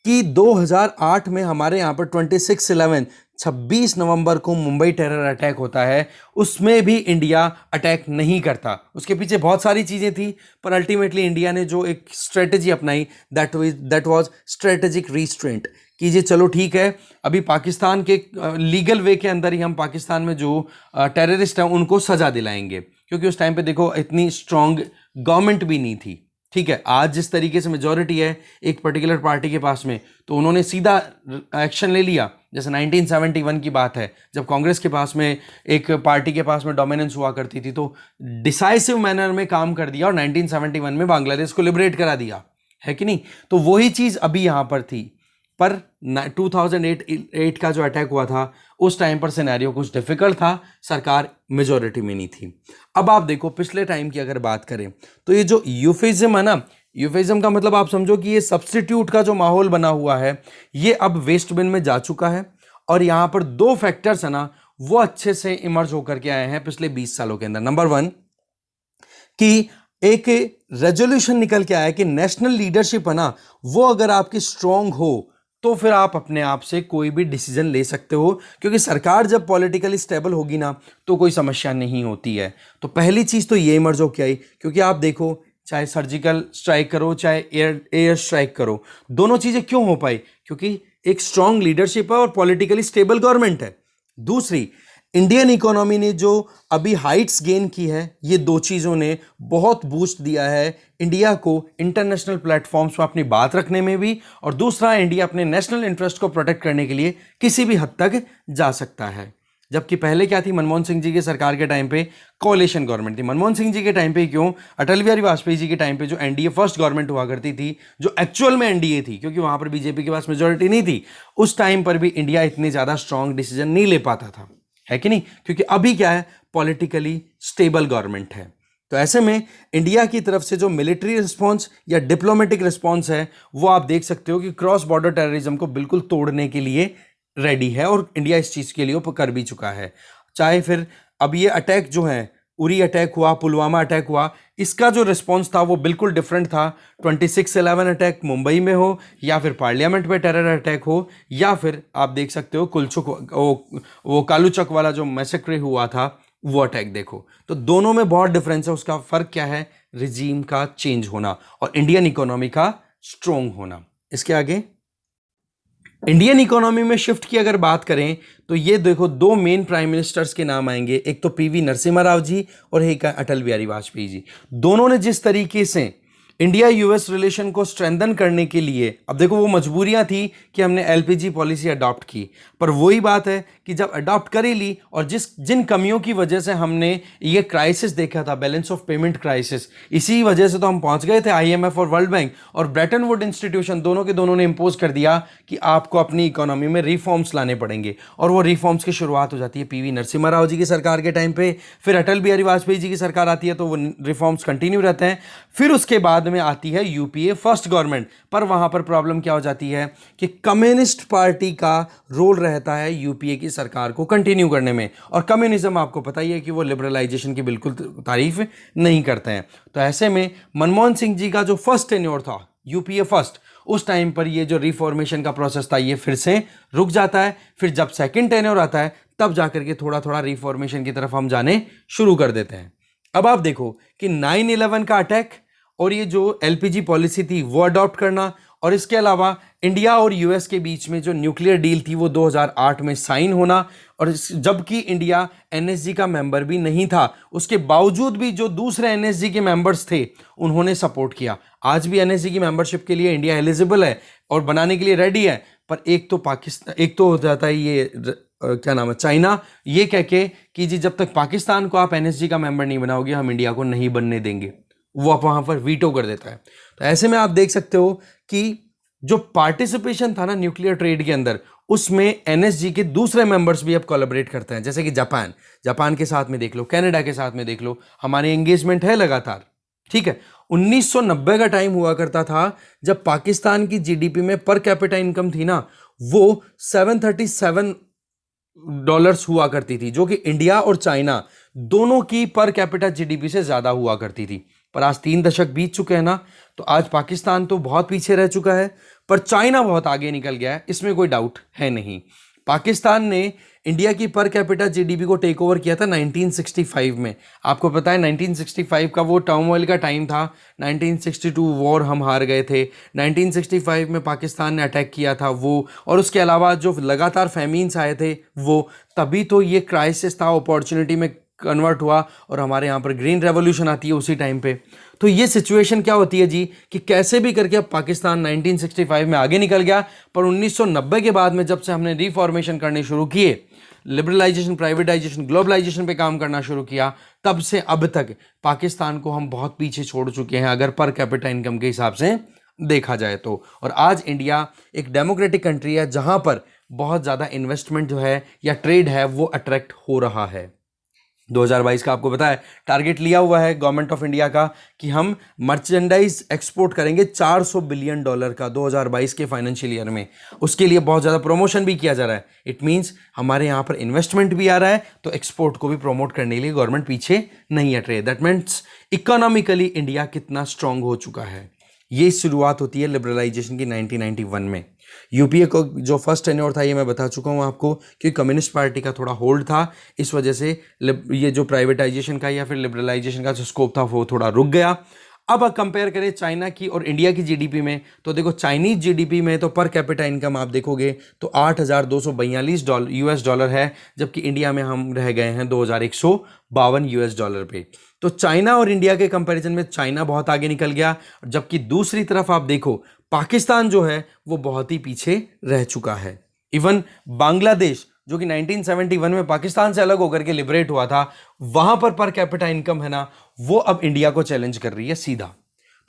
कि 2008 में हमारे यहाँ पर 26 नवंबर को मुंबई टेरर अटैक होता है। उसमें भी इंडिया अटैक नहीं करता। उसके पीछे बहुत सारी चीज़ें थी, पर अल्टीमेटली इंडिया ने जो एक स्ट्रेटजी अपनाई, दैट वाज स्ट्रेटेजिक रीस्ट्रेंट, कि ये चलो ठीक है, अभी पाकिस्तान के लीगल वे के अंदर ही हम पाकिस्तान में जो टेररिस्ट हैं उनको सज़ा दिलाएंगे, क्योंकि उस टाइम पे देखो इतनी स्ट्रॉन्ग गवर्नमेंट भी नहीं थी। ठीक है, आज जिस तरीके से मेजॉरिटी है एक पर्टिकुलर पार्टी के पास में, तो उन्होंने सीधा एक्शन ले लिया। जैसे 1971 की बात है, जब कांग्रेस के पास में एक पार्टी के पास में डोमिनेंस हुआ करती थी, तो डिसाइसिव मैनर में काम कर दिया और 1971 में बांग्लादेश को लिबरेट करा दिया, है कि नहीं। तो वही चीज़ अभी यहाँ पर थी, पर 2008 का जो अटैक हुआ था उस टाइम पर सिनेरियो कुछ डिफिकल्ट था, सरकार मेजॉरिटी में नहीं थी। अब आप देखो पिछले टाइम की अगर बात करें तो ये जो यूफिज्म है ना, यूफिज्म का मतलब आप समझो कि ये सब्स्टिट्यूट का जो माहौल बना हुआ है ये अब वेस्ट बिन में जा चुका है। और यहाँ पर दो फैक्टर्स है ना, वो अच्छे से इमर्ज होकर के आए हैं पिछले 20 सालों के अंदर। नंबर 1 कि एक रेजोल्यूशन निकल के आया कि नेशनल लीडरशिप है ना, वो अगर आपकी स्ट्रांग हो तो फिर आप अपने आप से कोई भी डिसीजन ले सकते हो, क्योंकि सरकार जब पॉलिटिकली स्टेबल होगी ना तो कोई समस्या नहीं होती है। तो पहली चीज़ तो ये इमर्ज होके आई, क्योंकि आप देखो चाहे सर्जिकल स्ट्राइक करो चाहे एयर स्ट्राइक करो, दोनों चीज़ें क्यों हो पाई, क्योंकि एक स्ट्रांग लीडरशिप है और पॉलिटिकली स्टेबल गवर्नमेंट है। दूसरी, इंडियन इकोनॉमी ने जो अभी हाइट्स गेन की है, ये दो चीज़ों ने बहुत बूस्ट दिया है इंडिया को इंटरनेशनल प्लेटफॉर्म्स पर अपनी बात रखने में भी, और दूसरा इंडिया अपने नेशनल इंटरेस्ट को प्रोटेक्ट करने के लिए किसी भी हद तक जा सकता है। जबकि पहले क्या थी, मनमोहन सिंह जी के सरकार के टाइम पे कोalition गवर्नमेंट थी। मनमोहन सिंह जी के टाइम पे क्यों, अटल बिहारी वाजपेयी जी के टाइम पे जो एनडीए फर्स्ट गवर्नमेंट हुआ करती थी, जो एक्चुअल में एनडीए थी, क्योंकि वहां पर बीजेपी के पास मेजोरिटी नहीं थी, उस टाइम पर भी इंडिया इतने ज़्यादा स्ट्रांग डिसीजन नहीं ले पाता था, है कि नहीं। क्योंकि अभी क्या है, पॉलिटिकली स्टेबल गवर्नमेंट है। तो ऐसे में इंडिया की तरफ से जो मिलिट्री रिस्पॉन्स या डिप्लोमेटिक रिस्पॉन्स है, वो आप देख सकते हो कि क्रॉस बॉर्डर टेररिज्म को बिल्कुल तोड़ने के लिए रेडी है, और इंडिया इस चीज़ के लिए कर भी चुका है। चाहे फिर अब ये अटैक जो है, उरी अटैक हुआ, पुलवामा अटैक हुआ, इसका जो रिस्पॉन्स था वो बिल्कुल डिफरेंट था। 26/11 अटैक मुंबई में हो, या फिर पार्लियामेंट में टेरर अटैक हो, या फिर आप देख सकते हो वो कालूचक वाला जो मैसेक्रे हुआ था वो अटैक देखो। तो दोनों में बहुत डिफरेंस है। उसका फ़र्क क्या है, रिजीम का चेंज होना और इंडियन इकोनॉमी का स्ट्रोंग होना। इसके आगे इंडियन इकोनॉमी में शिफ्ट की अगर बात करें तो ये देखो दो मेन प्राइम मिनिस्टर्स के नाम आएंगे, एक तो पीवी नरसिम्हा राव जी और एक अटल बिहारी वाजपेयी जी। दोनों ने जिस तरीके से इंडिया यूएस रिलेशन को स्ट्रेंथन करने के लिए, अब देखो वो मजबूरियां थी कि हमने एलपीजी पॉलिसी अडॉप्ट की, पर वही बात है कि जब अडॉप्ट कर ही ली और जिन कमियों की वजह से हमने ये क्राइसिस देखा था, बैलेंस ऑफ पेमेंट क्राइसिस, इसी वजह से तो हम पहुंच गए थे आईएमएफ और वर्ल्ड बैंक और ब्रेटन वुड इंस्टीट्यूशन दोनों के दोनों ने इंपोज कर दिया कि आपको अपनी इकोनॉमी में रिफॉर्म्स लाने पड़ेंगे। और वो रिफॉर्म्स की शुरुआत हो जाती है पीवी नरसिम्हा राव जी की सरकार के टाइम पे, फिर अटल बिहारी वाजपेयी जी की सरकार आती है तो वो रिफॉर्म्स कंटिन्यू रहते हैं। फिर उसके बाद में आती है यूपीए फर्स्ट गवर्नमेंट, पर वहां पर प्रॉब्लम क्या हो जाती है कि कम्युनिस्ट पार्टी का रोल रहता है यूपीए की सरकार को कंटिन्यू करने में, और कम्युनिज्म आपको पता ही है कि वो लिबरलाइजेशन की बिल्कुल तारीफ नहीं करते हैं। तो ऐसे में मनमोहन सिंह जी का जो फर्स्ट टेन्योर था यूपीए फर्स्ट, उस टाइम पर ये जो रिफॉर्मेशन का प्रोसेस था ये फिर से रुक जाता है। फिर जब सेकंड टेन्योर आता है तब जाकर के थोड़ा थोड़ा रिफॉर्मेशन की तरफ हम जाने शुरू कर देते हैं। अब आप देखो कि 9/11 का अटैक और ये जो एलपीजी पॉलिसी थी वो अडॉप्ट करना, और इसके अलावा इंडिया और यूएस के बीच में जो न्यूक्लियर डील थी वो 2008 में साइन होना, और जबकि इंडिया एनएसजी का मेंबर भी नहीं था, उसके बावजूद भी जो दूसरे एनएसजी के मेंबर्स थे उन्होंने सपोर्ट किया। आज भी एनएसजी की मेंबरशिप के लिए इंडिया एलिजिबल है, और बनाने के लिए रेडी है, पर एक तो पाकिस्तान, एक तो हो जाता है ये क्या नाम है, चाइना, ये कह के कि जी जब तक पाकिस्तान को आप एनएसजी का मेंबर नहीं बनाओगे हम इंडिया को नहीं बनने देंगे, वो आप वहां पर वीटो कर देता है। तो ऐसे में आप देख सकते हो कि जो पार्टिसिपेशन था ना न्यूक्लियर ट्रेड के अंदर, उसमें एनएसजी के दूसरे मेंबर्स भी अब कोलैबोरेट करते हैं, जैसे कि जापान के साथ में देख लो, कनाडा के साथ में देख लो, हमारे एंगेजमेंट है लगातार। ठीक है, 1990 का टाइम हुआ करता था जब पाकिस्तान की जीडीपी में पर कैपिटा इनकम थी ना, वो $737 हुआ करती थी, जो कि इंडिया और चाइना दोनों की पर कैपिटा जीडीपी से ज्यादा हुआ करती थी। पर आज 3 दशक बीत चुके हैं ना, तो आज पाकिस्तान तो बहुत पीछे रह चुका है, पर चाइना बहुत आगे निकल गया है, इसमें कोई डाउट है नहीं। पाकिस्तान ने इंडिया की पर कैपिटा जीडीपी को टेक ओवर किया था 1965 में। आपको पता है 1965 का वो टर्मोइल का टाइम था, 1962 वॉर हम हार गए थे, 1965 में पाकिस्तान ने अटैक किया था वो, और उसके अलावा जो लगातार फैमीन्स आए थे वो, तभी तो ये क्राइसिस था अपॉर्चुनिटी में कन्वर्ट हुआ और हमारे यहाँ पर ग्रीन रेवोल्यूशन आती है उसी टाइम पे। तो ये सिचुएशन क्या होती है जी कि कैसे भी करके अब पाकिस्तान 1965 में आगे निकल गया, पर 1990 के बाद में जब से हमने रिफॉर्मेशन करने शुरू किए, लिबरलाइजेशन, प्राइवेटाइजेशन, ग्लोबलाइजेशन पे काम करना शुरू किया, तब से अब तक पाकिस्तान को हम बहुत पीछे छोड़ चुके हैं अगर पर कैपिटा इनकम के हिसाब से देखा जाए तो। और आज इंडिया एक डेमोक्रेटिक कंट्री है जहां पर बहुत ज़्यादा इन्वेस्टमेंट जो है या ट्रेड है वो अट्रैक्ट हो रहा है। 2022 का आपको पता है टारगेट लिया हुआ है गवर्नमेंट ऑफ इंडिया का कि हम मर्चेंडाइज एक्सपोर्ट करेंगे $400 बिलियन का 2022 के फाइनेंशियल ईयर में। उसके लिए बहुत ज़्यादा प्रमोशन भी किया जा रहा है। इट मींस हमारे यहाँ पर इन्वेस्टमेंट भी आ रहा है, तो एक्सपोर्ट को भी प्रमोट करने के लिए गवर्नमेंट पीछे नहीं हट रही है। दैट मीन्स इकोनॉमिकली इंडिया कितना स्ट्रांग हो चुका है। ये शुरुआत होती है लिबरलाइजेशन की 1991 में। यूपीए को जो फर्स्ट टेन्योर था ये मैं बता चुका हूँ आपको, क्योंकि कम्युनिस्ट पार्टी का थोड़ा होल्ड था, इस वजह से ये जो प्राइवेटाइजेशन का या फिर लिबरलाइजेशन का जो स्कोप था वो थोड़ा रुक गया। अब कंपेयर करें चाइना की और इंडिया की जीडीपी में, तो देखो चाइनीज जीडीपी में तो पर कैपिटा इनकम आप देखोगे तो $8,242 यूएस डॉलर है, जबकि इंडिया में हम रह गए हैं $2,152 यूएस डॉलर पे। तो चाइना और इंडिया के कंपैरिजन में चाइना बहुत आगे निकल गया, जबकि दूसरी तरफ आप देखो पाकिस्तान जो है वो बहुत ही पीछे रह चुका है। इवन बांग्लादेश जो कि 1971 में पाकिस्तान से अलग होकर के लिबरेट हुआ था, वहां पर कैपिटा इनकम है ना, वो अब इंडिया को चैलेंज कर रही है सीधा।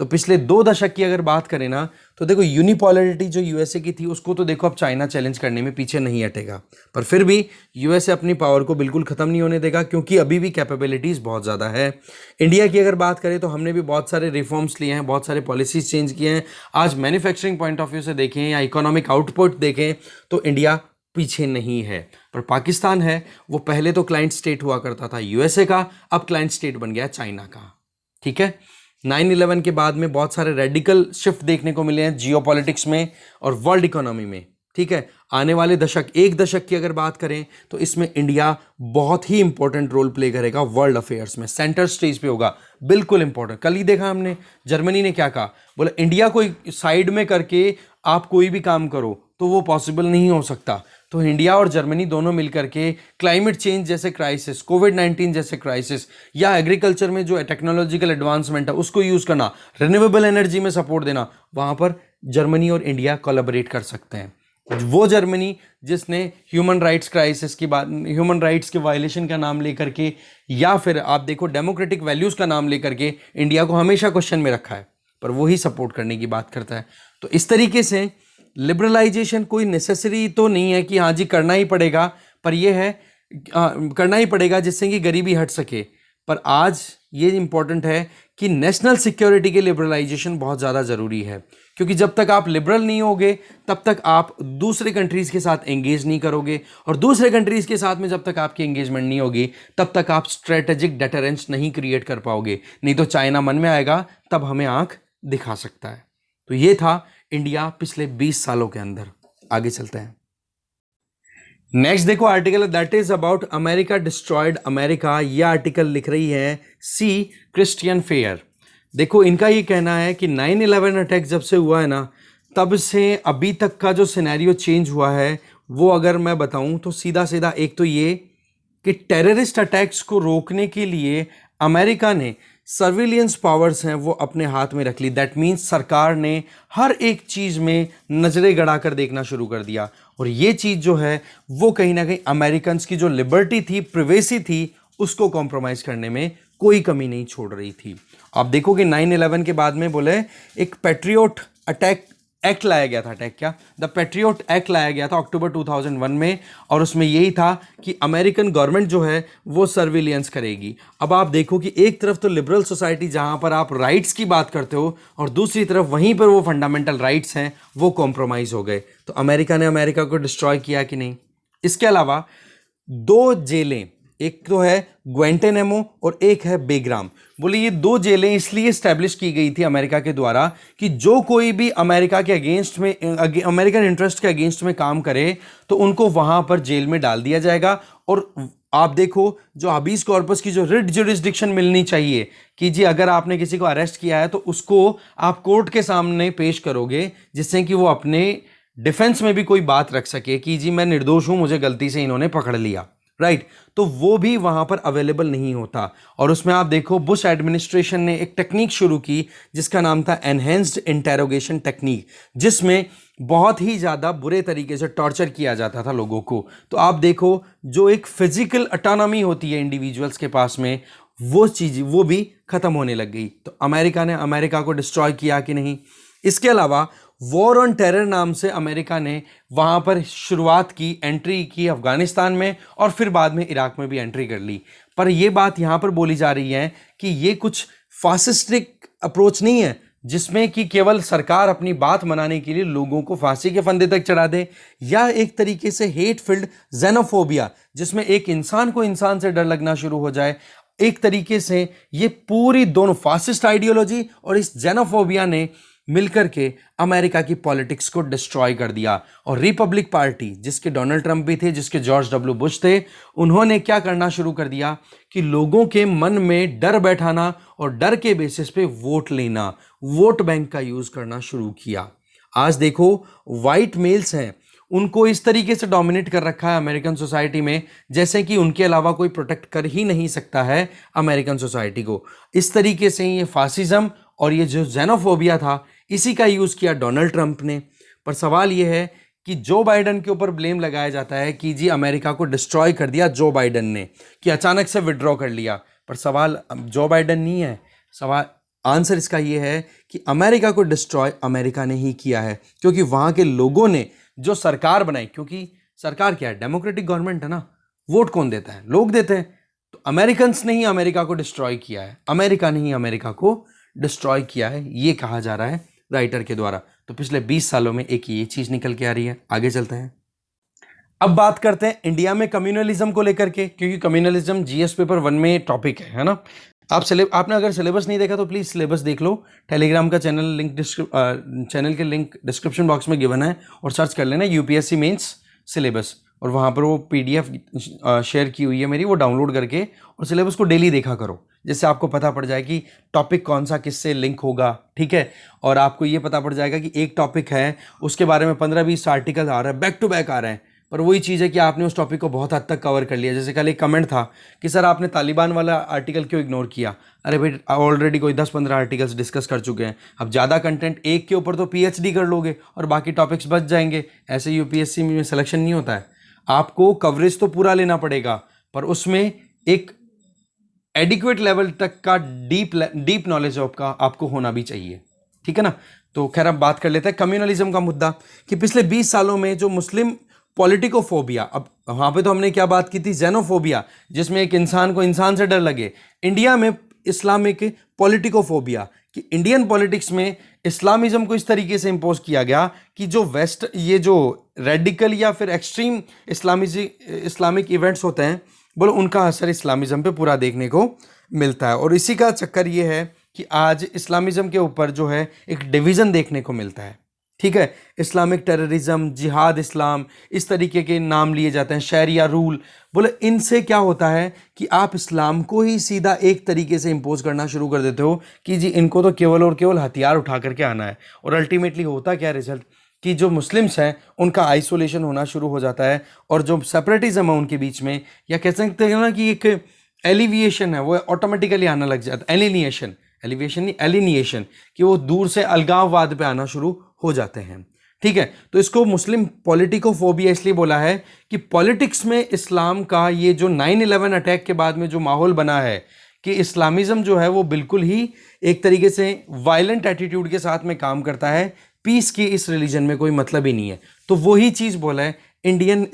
तो पिछले 2 दशक की अगर बात करें ना, तो देखो यूनिपोलैरिटी जो यूएसए की थी उसको तो देखो अब चाइना चैलेंज करने में पीछे नहीं हटेगा, पर फिर भी यूएसए अपनी पावर को बिल्कुल खत्म नहीं होने देगा, क्योंकि अभी भी कैपेबिलिटीज बहुत ज़्यादा है। इंडिया की अगर बात करें तो हमने भी बहुत सारे रिफॉर्म्स लिए हैं, बहुत सारे पॉलिसीज चेंज किए हैं। आज मैन्युफैक्चरिंग पॉइंट ऑफ व्यू से देखें या इकोनॉमिक आउटपुट देखें तो इंडिया पीछे नहीं है। पर पाकिस्तान है वो पहले तो क्लाइंट स्टेट हुआ करता था यूएसए का, अब क्लाइंट स्टेट बन गया चाइना का। ठीक है, 9/11 के बाद में बहुत सारे रेडिकल शिफ्ट देखने को मिले हैं जियोपॉलिटिक्स में और वर्ल्ड इकोनॉमी में। ठीक है, आने वाले दशक, 1 दशक की अगर बात करें तो इसमें इंडिया बहुत ही इंपॉर्टेंट रोल प्ले करेगा वर्ल्ड अफेयर्स में, सेंटर स्टेज पे होगा, बिल्कुल इंपॉर्टेंट। कल ही देखा हमने जर्मनी ने क्या कहा, बोला इंडिया को साइड में करके आप कोई भी काम करो तो वो पॉसिबल नहीं हो सकता। तो इंडिया और जर्मनी दोनों मिलकर के क्लाइमेट चेंज जैसे क्राइसिस, कोविड-19 जैसे क्राइसिस, या एग्रीकल्चर में जो टेक्नोलॉजिकल एडवांसमेंट है उसको यूज करना, रिन्यूएबल एनर्जी में सपोर्ट देना, वहां पर जर्मनी और इंडिया कोलैबोरेट कर सकते हैं। वो जर्मनी जिसने ह्यूमन राइट्स क्राइसिस की बात, ह्यूमन राइट्स के वायलेशन का नाम लेकर के, या फिर आप देखो डेमोक्रेटिक वैल्यूज का नाम लेकर के इंडिया को हमेशा क्वेश्चन में रखा है, पर वो ही सपोर्ट करने की बात करता है। तो इस तरीके से लिबरलाइजेशन कोई नेसेसरी तो नहीं है कि हाँ जी करना ही पड़ेगा, पर यह है करना ही पड़ेगा जिससे कि गरीबी हट सके। पर आज ये इंपॉर्टेंट है कि नेशनल सिक्योरिटी के लिबरलाइजेशन बहुत ज़्यादा ज़रूरी है, क्योंकि जब तक आप लिबरल नहीं होगे तब तक आप दूसरे कंट्रीज़ के साथ एंगेज नहीं करोगे, और दूसरे कंट्रीज़ के साथ में जब तक आपकी एंगेजमेंट नहीं होगी तब तक आप स्ट्रेटेजिक डेटरेंस नहीं क्रिएट कर पाओगे। नहीं तो चाइना मन में आएगा तब हमें आंख दिखा सकता है। तो ये था इंडिया पिछले 20 सालों के अंदर। आगे चलते हैं। नेक्स्ट देखो article, that is about America destroyed America. यह आर्टिकल लिख रही है सी क्रिस्टियन फेयर। देखो इनका ये कहना है कि 9/11 अटैक जब से हुआ है ना, तब से अभी तक का जो सिनेरियो चेंज हुआ है वो अगर मैं बताऊं तो सीधा सीधा एक तो ये कि टेररिस्ट अटैक्स को रोकने के लिए अमेरिका ने सर्विलियंस पावर्स हैं वो अपने हाथ में रख ली। दैट मीन्स सरकार ने हर एक चीज़ में नज़रें गड़ा कर देखना शुरू कर दिया, और ये चीज़ जो है वो कहीं ना कहीं अमेरिकन की जो लिबर्टी थी, प्रिवेसी थी, उसको कॉम्प्रोमाइज़ करने में कोई कमी नहीं छोड़ रही थी। आप देखो कि 9/11 के बाद में बोले एक पैट्रियोट अटैक एक्ट लाया गया था। अटैक क्या, द पैट्रियोट एक्ट लाया गया था अक्टूबर 2001 में, और उसमें यही था कि अमेरिकन गवर्नमेंट जो है वो सर्विलियंस करेगी। अब आप देखो कि एक तरफ तो लिबरल सोसाइटी जहां पर आप राइट्स की बात करते हो, और दूसरी तरफ वहीं पर वो फंडामेंटल राइट्स हैं वो कॉम्प्रोमाइज हो गए। तो अमेरिका ने अमेरिका को डिस्ट्रॉय किया कि नहीं। इसके अलावा 2 जेलें, एक तो है ग्वेंटेनेमो और एक है बेग्राम। बोले ये 2 जेलें इसलिए स्टैब्लिश की गई थी अमेरिका के द्वारा कि जो कोई भी अमेरिका के अगेंस्ट में, अमेरिकन इंटरेस्ट के अगेंस्ट में काम करे तो उनको वहां पर जेल में डाल दिया जाएगा। और आप देखो जो हबीस कॉर्पस की जो रिट जुरिस्डिक्शन मिलनी चाहिए कि जी अगर आपने किसी को अरेस्ट किया है तो उसको आप कोर्ट के सामने पेश करोगे, जिससे कि वो अपने डिफेंस में भी कोई बात रख सके कि जी मैं निर्दोष हूं, मुझे गलती से इन्होंने पकड़ लिया, राइट। तो वो भी वहां पर अवेलेबल नहीं होता। और उसमें आप देखो बुश एडमिनिस्ट्रेशन ने एक टेक्निक शुरू की जिसका नाम था एनहेंस्ड इंटेरोगेशन टेक्निक, जिसमें बहुत ही ज़्यादा बुरे तरीके से टॉर्चर किया जाता था लोगों को। तो आप देखो जो एक फिजिकल ऑटोनॉमी होती है इंडिविजुअल्स के पास में, वो चीज़ वो भी ख़त्म होने लग गई। तो अमेरिका ने अमेरिका को डिस्ट्रॉय किया कि नहीं। इसके अलावा वॉर ऑन टेरर नाम से अमेरिका ने वहां पर शुरुआत की, एंट्री की अफगानिस्तान में, और फिर बाद में इराक में भी एंट्री कर ली। पर यह बात यहां पर बोली जा रही है कि ये कुछ फासिस्टिक अप्रोच नहीं है जिसमें कि केवल सरकार अपनी बात मनाने के लिए लोगों को फांसी के फंदे तक चढ़ा दे, या एक तरीके से हेट फिल्ड जेनोफोबिया जिसमें एक इंसान को इंसान से डर लगना शुरू हो जाए। एक तरीके से ये पूरी दोनों फासिस्ट आइडियोलॉजी और इस जेनोफोबिया ने मिलकर के अमेरिका की पॉलिटिक्स को डिस्ट्रॉय कर दिया। और रिपब्लिक पार्टी जिसके डोनाल्ड ट्रंप भी थे, जिसके जॉर्ज डब्ल्यू बुश थे, उन्होंने क्या करना शुरू कर दिया कि लोगों के मन में डर बैठाना और डर के बेसिस पे वोट लेना, वोट बैंक का यूज करना शुरू किया। आज देखो वाइट मेल्स हैं, उनको इस तरीके से डोमिनेट कर रखा है अमेरिकन सोसाइटी में जैसे कि उनके अलावा कोई प्रोटेक्ट कर ही नहीं सकता है अमेरिकन सोसाइटी को। इस तरीके से ये फासिज्म और ये जो जेनोफोबिया था, इसी का यूज़ किया डोनाल्ड ट्रंप ने। पर सवाल ये है कि जो बाइडन के ऊपर ब्लेम लगाया जाता है कि जी अमेरिका को डिस्ट्रॉय कर दिया जो बाइडन ने, कि अचानक से विड्रॉ कर लिया। पर सवाल जो बाइडन नहीं है, सवाल आंसर इसका ये है कि अमेरिका को डिस्ट्रॉय अमेरिका ने ही किया है, क्योंकि वहाँ के लोगों ने जो सरकार बनाई, क्योंकि सरकार क्या है, डेमोक्रेटिक गवर्नमेंट है ना, वोट कौन देता है, लोग देते हैं। तो अमेरिकन्स ने ही अमेरिका को डिस्ट्रॉय किया है, अमेरिका ने ही अमेरिका को डिस्ट्रॉय किया है, ये कहा जा रहा है राइटर के द्वारा। तो पिछले 20 सालों में एक ये चीज निकल के आ रही है। आगे चलते हैं, अब बात करते हैं इंडिया में कम्युनलिज्म को लेकर के, क्योंकि कम्युनलिज्म जीएस पेपर 1 में टॉपिक है ना। आपने अगर सिलेबस नहीं देखा तो प्लीज सिलेबस देख लो। टेलीग्राम का चैनल के लिंक डिस्क्रिप्शन बॉक्स में गिवन है, और सर्च कर लेना यूपीएससी मेंस सिलेबस, और वहाँ पर वो पीडीएफ शेयर की हुई है मेरी, वो डाउनलोड करके और सिलेबस को डेली देखा करो, जिससे आपको पता पड़ जाए कि टॉपिक कौन सा किससे लिंक होगा, ठीक है। और आपको ये पता पड़ जाएगा कि एक टॉपिक है उसके बारे में 15-20 आर्टिकल आ रहा है, बैक टू बैक आ रहे हैं, पर वही चीज़ है कि आपने उस टॉपिक को बहुत हद तक कवर कर लिया। जैसे कल एक कमेंट था कि सर आपने तालिबान वाला आर्टिकल क्यों इग्नोर किया। अरे भाई ऑलरेडी कोई 10-15 आर्टिकल्स डिस्कस कर चुके हैं, अब ज़्यादा कंटेंट एक के ऊपर तो पीएचडी कर लोगे और बाकी टॉपिक्स बच जाएंगे। ऐसे यूपीएससी में सिलेक्शन नहीं होता है, आपको कवरेज तो पूरा लेना पड़ेगा, पर उसमें एक एडिक्वेट लेवल तक का डीप नॉलेज आपको होना भी चाहिए, ठीक है ना। तो खैर अब बात कर लेते हैं कम्युनलिज्म का मुद्दा, कि पिछले 20 सालों में जो मुस्लिम पॉलिटिकोफोबिया, अब वहां पे तो हमने क्या बात की थी, जेनोफोबिया, जिसमें एक इंसान को इंसान से डर लगे। इंडिया में इस्लामिक पॉलिटिकोफोबिया, कि इंडियन पॉलिटिक्स में इस्लामिज्म को इस तरीके से इम्पोज किया गया कि जो वेस्ट, ये जो रेडिकल या फिर एक्सट्रीम इस्लामिक इवेंट्स होते हैं, बोलो उनका असर इस्लामिज्म पे पूरा देखने को मिलता है। और इसी का चक्कर ये है कि आज इस्लामिज्म के ऊपर जो है एक डिवीज़न देखने को मिलता है, ठीक है। इस्लामिक टेररिज्म, जिहाद इस्लाम, इस तरीके के नाम लिए जाते हैं, शरिया रूल। बोले इनसे क्या होता है कि आप इस्लाम को ही सीधा एक तरीके से इम्पोज करना शुरू कर देते हो कि जी इनको तो केवल और केवल हथियार उठा करके आना है। और अल्टीमेटली होता क्या रिजल्ट, कि जो मुस्लिम्स हैं उनका आइसोलेशन होना शुरू हो जाता है, और जो सेपरेटिज्म है उनके बीच में, या कह सकते हैं ना कि एक एलिविएशन है वो ऑटोमेटिकली आना लग जाता है, एलिनिएशन, एलिविएशन नहीं एलिनिएशन, कि वो दूर से अलगाववाद पे आना शुरू हो जाते हैं। ठीक है, तो इसको मुस्लिम पॉलिटिकोफोबिया इसलिए बोला है कि पॉलिटिक्स में इस्लाम का ये जो 9/11 अटैक के बाद में जो माहौल बना है कि इस्लामिज्म जो है वो बिल्कुल ही एक तरीके से वायलेंट एटीट्यूड के साथ में काम करता है, पीस की इस रिलीजन में कोई मतलब ही नहीं है। तो वही चीज़ बोला है इंडियन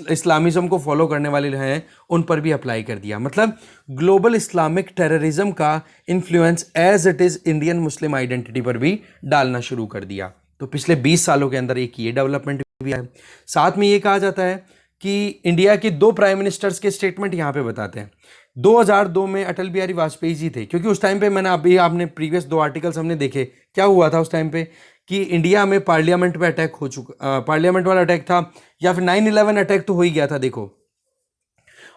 इस्लामिज्म को फॉलो करने वाले हैं उन पर भी अप्लाई कर दिया, मतलब ग्लोबल इस्लामिक टेररिज्म का influence as it is Indian Muslim identity पर भी डालना शुरू कर दिया। तो पिछले 20 सालों के अंदर एक ये डेवलपमेंट भी है। साथ में ये कहा जाता है कि इंडिया के 2 प्राइम मिनिस्टर्स के स्टेटमेंट यहाँ पे बताते हैं। 2002 में अटल बिहारी वाजपेयी जी थे, क्योंकि उस टाइम पे मैंने अभी आपने प्रीवियस 2 आर्टिकल्स हमने देखे, क्या हुआ था उस टाइम पे कि इंडिया में पार्लियामेंट पे अटैक हो चुका, पार्लियामेंट वाला अटैक था, या फिर 9/11 अटैक तो हो ही गया था देखो।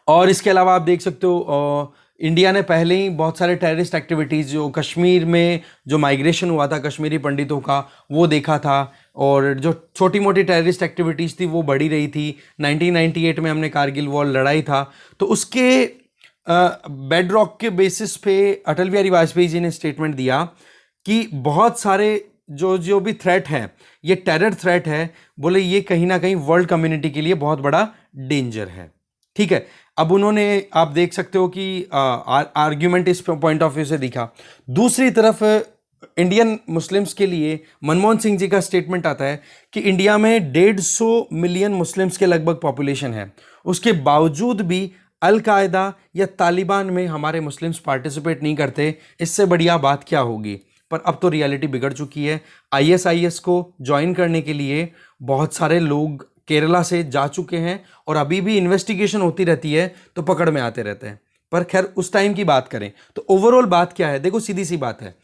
और इसके अलावा आप देख सकते हो इंडिया ने पहले ही बहुत सारे टेररिस्ट एक्टिविटीज़, जो कश्मीर में जो माइग्रेशन हुआ था कश्मीरी पंडितों का, वो देखा था, और जो छोटी मोटी टेररिस्ट एक्टिविटीज़ थी वो बढ़ी रही थी। 1998 में हमने कारगिल वॉर लड़ाई था, तो उसके बेड रॉक के बेसिस पे अटल बिहारी वाजपेयी जी ने स्टेटमेंट दिया कि बहुत सारे जो जो भी थ्रेट है, ये टेरर थ्रेट है, बोले ये कहीं ना कहीं वर्ल्ड कम्युनिटी के लिए बहुत बड़ा डेंजर है। ठीक है, अब उन्होंने, आप देख सकते हो कि आर्ग्यूमेंट इस पॉइंट ऑफ व्यू से दिखा। दूसरी तरफ इंडियन मुस्लिम्स के लिए मनमोहन सिंह जी का स्टेटमेंट आता है कि इंडिया में 150 मिलियन मुस्लिम्स के लगभग पॉपुलेशन है, उसके बावजूद भी अल-कायदा या तालिबान में हमारे मुस्लिम्स पार्टिसिपेट नहीं करते, इससे बढ़िया बात क्या होगी। पर अब तो रियलिटी बिगड़ चुकी है। आईएसआईएस को ज्वाइन करने के लिए बहुत सारे लोग केरला से जा चुके हैं, और अभी भी इन्वेस्टिगेशन होती रहती है, तो पकड़ में आते रहते हैं। पर खैर उस टाइम की बात करें तो ओवरऑल बात क्या है, देखो सीधी सी बात है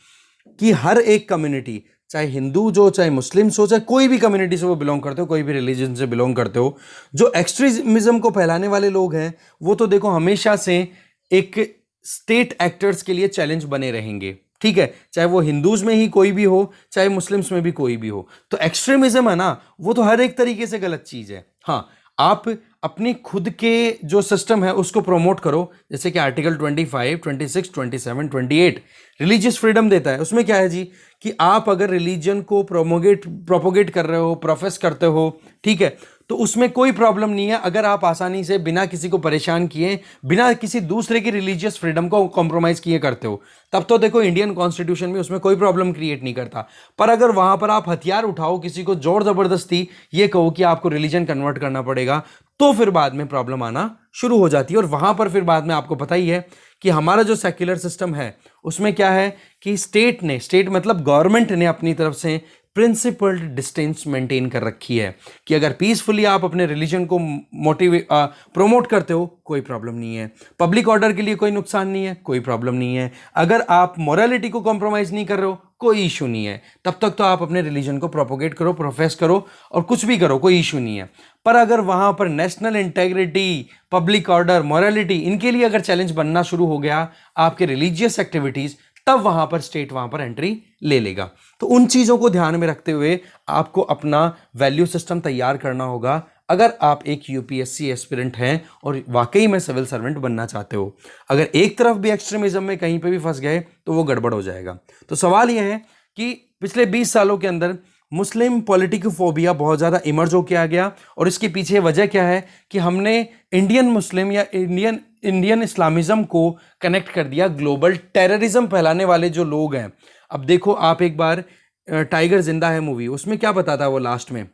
कि हर एक कम्युनिटी, चाहे हिंदू जो, चाहे मुस्लिम्स हो, चाहे कोई भी कम्युनिटी से वो बिलोंग करते हो, कोई भी रिलीजन से बिलोंग करते हो, जो एक्सट्रीमिज्म को फैलाने वाले लोग हैं वो तो देखो हमेशा से एक स्टेट एक्टर्स के लिए चैलेंज बने रहेंगे। ठीक है, चाहे वो हिंदूज में ही कोई भी हो, चाहे मुस्लिम्स में भी कोई भी हो। तो एक्सट्रीमिज्म है ना, वो तो हर एक तरीके से गलत चीज है। हाँ, आप अपनी खुद के जो सिस्टम है उसको प्रमोट करो, जैसे कि आर्टिकल 25, 26, 27, 28 रिलीजियस फ्रीडम देता है। उसमें क्या है जी कि आप अगर रिलीजन को प्रोपोगेट कर रहे हो, प्रोफेस करते हो, ठीक है, तो उसमें कोई प्रॉब्लम नहीं है अगर आप आसानी से बिना किसी को परेशान किए, बिना किसी दूसरे की रिलीजियस फ्रीडम को कॉम्प्रोमाइज़ किए करते हो, तब तो देखो इंडियन कॉन्स्टिट्यूशन में उसमें कोई प्रॉब्लम क्रिएट नहीं करता। पर अगर वहां पर आप हथियार उठाओ, किसी को जोर ज़बरदस्ती ये कहो कि आपको रिलीजन कन्वर्ट करना पड़ेगा, तो फिर बाद में प्रॉब्लम आना शुरू हो जाती है। और वहां पर फिर बाद में आपको पता ही है कि हमारा जो सेक्युलर सिस्टम है उसमें क्या है कि स्टेट मतलब गवर्नमेंट ने अपनी तरफ से प्रिंसिपल्ड डिस्टेंस मेंटेन कर रखी है कि अगर पीसफुली आप अपने रिलीजन को प्रोमोट करते हो, कोई प्रॉब्लम नहीं है। पब्लिक ऑर्डर के लिए कोई नुकसान नहीं है, कोई प्रॉब्लम नहीं है। अगर आप मोरालिटी को कॉम्प्रोमाइज नहीं कर रहे हो, कोई इशू नहीं है। तब तक तो आप अपने रिलीजन को प्रोपोगेट करो, प्रोफेस करो और कुछ भी करो, कोई इशू नहीं है। पर अगर वहां पर national integrity, public order, morality, इनके लिए अगर चैलेंज बनना शुरू हो गया, आपके रिलीजियस एक्टिविटीज, तब वहां पर स्टेट वहां पर एंट्री ले लेगा। तो उन चीजों को ध्यान में रखते हुए आपको अपना वैल्यू सिस्टम तैयार करना होगा अगर आप एक यूपीएससी एस्पिरेंट हैं और वाकई में सिविल सर्वेंट बनना चाहते हो। अगर एक तरफ भी एक्सट्रीमिज्म में कहीं पे भी फंस गए तो वो गड़बड़ हो जाएगा। तो सवाल यह है कि पिछले 20 सालों के अंदर मुस्लिम पॉलिटिकोफोबिया बहुत ज़्यादा इमर्ज होकर आ गया, और इसके पीछे वजह क्या है कि हमने इंडियन मुस्लिम या इंडियन इस्लामिज्म को कनेक्ट कर दिया ग्लोबल टेररिज्म फैलाने वाले जो लोग हैं। अब देखो आप एक बार टाइगर जिंदा है मूवी, उसमें क्या बताता है वो लास्ट में,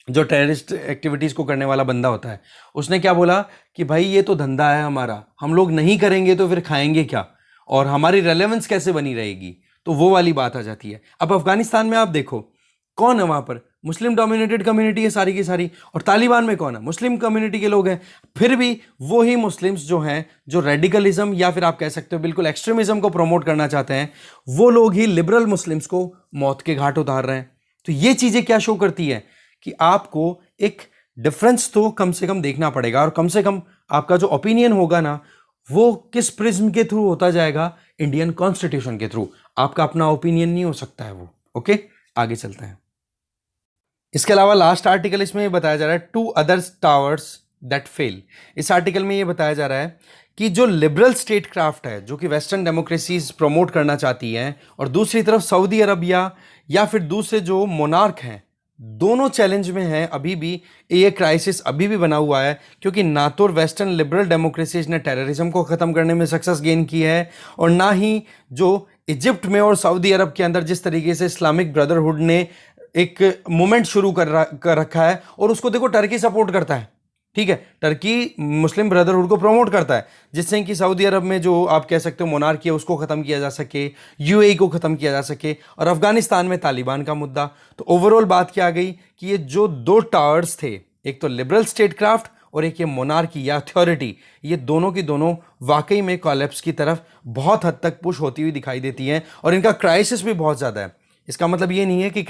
जो टेररिस्ट एक्टिविटीज़ को करने वाला बंदा होता है, उसने क्या बोला कि भाई ये तो धंधा है हमारा, हम लोग नहीं करेंगे तो फिर खाएंगे क्या, और हमारी रेलेवेंस कैसे बनी रहेगी। तो वो वाली बात आ जाती है। अब अफगानिस्तान में आप देखो कौन है, वहां पर मुस्लिम डोमिनेटेड कम्युनिटी है सारी की सारी, और तालिबान में कौन है, मुस्लिम कम्युनिटी के लोग हैं। फिर भी वो ही मुस्लिम्स जो हैं, जो रेडिकलिज्म या फिर आप कह सकते हो बिल्कुल एक्सट्रीमिज्म को प्रमोट करना चाहते हैं, वो लोग ही लिबरल मुस्लिम्स को मौत के घाट उतार रहे हैं। तो ये चीजें क्या शो करती है कि आपको एक डिफरेंस तो कम से कम देखना पड़ेगा, और कम से कम आपका जो ओपिनियन होगा ना, वो किस प्रिज्म के थ्रू होता जाएगा, इंडियन कॉन्स्टिट्यूशन के थ्रू। आपका अपना ओपिनियन नहीं हो सकता है वो। ओके, आगे चलते हैं। इसके अलावा लास्ट आर्टिकल इसमें बताया जा रहा है 2 अदर टावर्स दैट फेल। इस आर्टिकल में ये बताया जा रहा है कि जो लिबरल स्टेट क्राफ्ट है, जो कि वेस्टर्न डेमोक्रेसीज प्रमोट करना चाहती हैं, और दूसरी तरफ सऊदी अरब या फिर दूसरे जो मोनार्क हैं, दोनों चैलेंज में हैं अभी भी। ये क्राइसिस अभी भी बना हुआ है, क्योंकि ना तो वेस्टर्न लिबरल डेमोक्रेसीज ने टेररिज्म को ख़त्म करने में सक्सेस गेन की है, और ना ही जो इजिप्ट में और सऊदी अरब के अंदर जिस तरीके से इस्लामिक ब्रदरहुड ने एक मूवमेंट शुरू कर रखा है, और उसको देखो टर्की सपोर्ट करता है। ठीक है, टर्की मुस्लिम ब्रदरहुड को प्रमोट करता है, जिससे कि सऊदी अरब में जो आप कह सकते हो मोनार्की है उसको ख़त्म किया जा सके, यूएई को ख़त्म किया जा सके, और अफगानिस्तान में तालिबान का मुद्दा। तो ओवरऑल बात क्या आ गई कि ये जो दो टावर्स थे, एक तो लिबरल स्टेट क्राफ्ट और एक ये मोनार्की या अथॉरिटी, ये दोनों की दोनों वाकई में कोलैप्स की तरफ बहुत हद तक पुश होती हुई दिखाई देती हैं, और इनका क्राइसिस भी बहुत ज़्यादा है। इसका मतलब ये नहीं है कि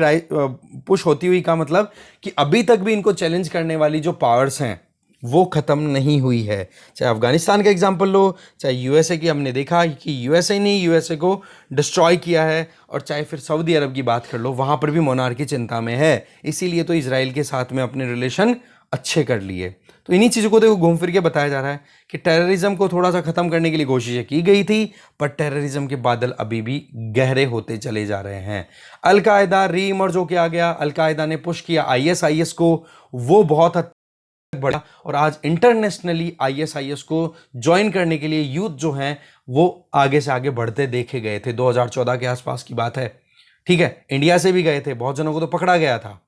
पुश होती हुई का मतलब कि अभी तक भी इनको चैलेंज करने वाली जो पावर्स हैं वो ख़त्म नहीं हुई है। चाहे अफगानिस्तान का एग्जांपल लो, चाहे यूएसए की, हमने देखा कि यूएसए ने यूएसए को डिस्ट्रॉय किया है, और चाहे फिर सऊदी अरब की बात कर लो, वहाँ पर भी मोनार्की चिंता में है, इसीलिए तो इजराइल के साथ में अपने रिलेशन अच्छे कर लिए। तो इन्हीं चीज़ों को देखो घूम फिर के बताया जा रहा है कि टेररिज्म को थोड़ा सा ख़त्म करने के लिए कोशिशें की गई थी, पर टेररिज्म के बादल अभी भी गहरे होते चले जा रहे हैं। अलकायदा रीइमर्ज होके आ गया, अलकायदा ने पुश किया आईएसआईएस को, वो बहुत हद बढ़ा, और आज इंटरनेशनली आईएसआईएस को ज्वाइन करने के लिए यूथ जो हैं वो आगे से आगे बढ़ते देखे गए थे। 2014 के आसपास की बात है। ठीक है, इंडिया से भी गए थे, बहुत जनों को तो पकड़ा गया था।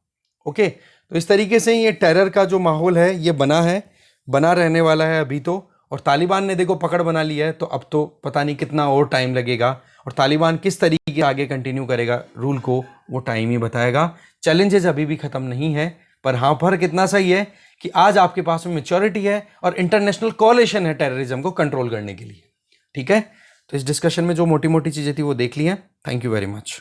ओके, तो इस तरीके से ये टेरर का जो माहौल है ये बना रहने वाला है अभी तो। और तालिबान ने देखो पकड़ बना लिया है, तो अब तो पता नहीं कितना और टाइम लगेगा, और तालिबान किस तरीके आगे कंटिन्यू करेगा रूल को, वो टाइम ही बताएगा। चैलेंजेस अभी भी खत्म नहीं है, पर हाँ फर्क इतना सही है कि आज आपके पास में मैच्योरिटी है और इंटरनेशनल कोalition है टेररिज्म को कंट्रोल करने के लिए। ठीक है, तो इस डिस्कशन में जो मोटी मोटी चीजें थी वो देख ली हैं। Thank you very much.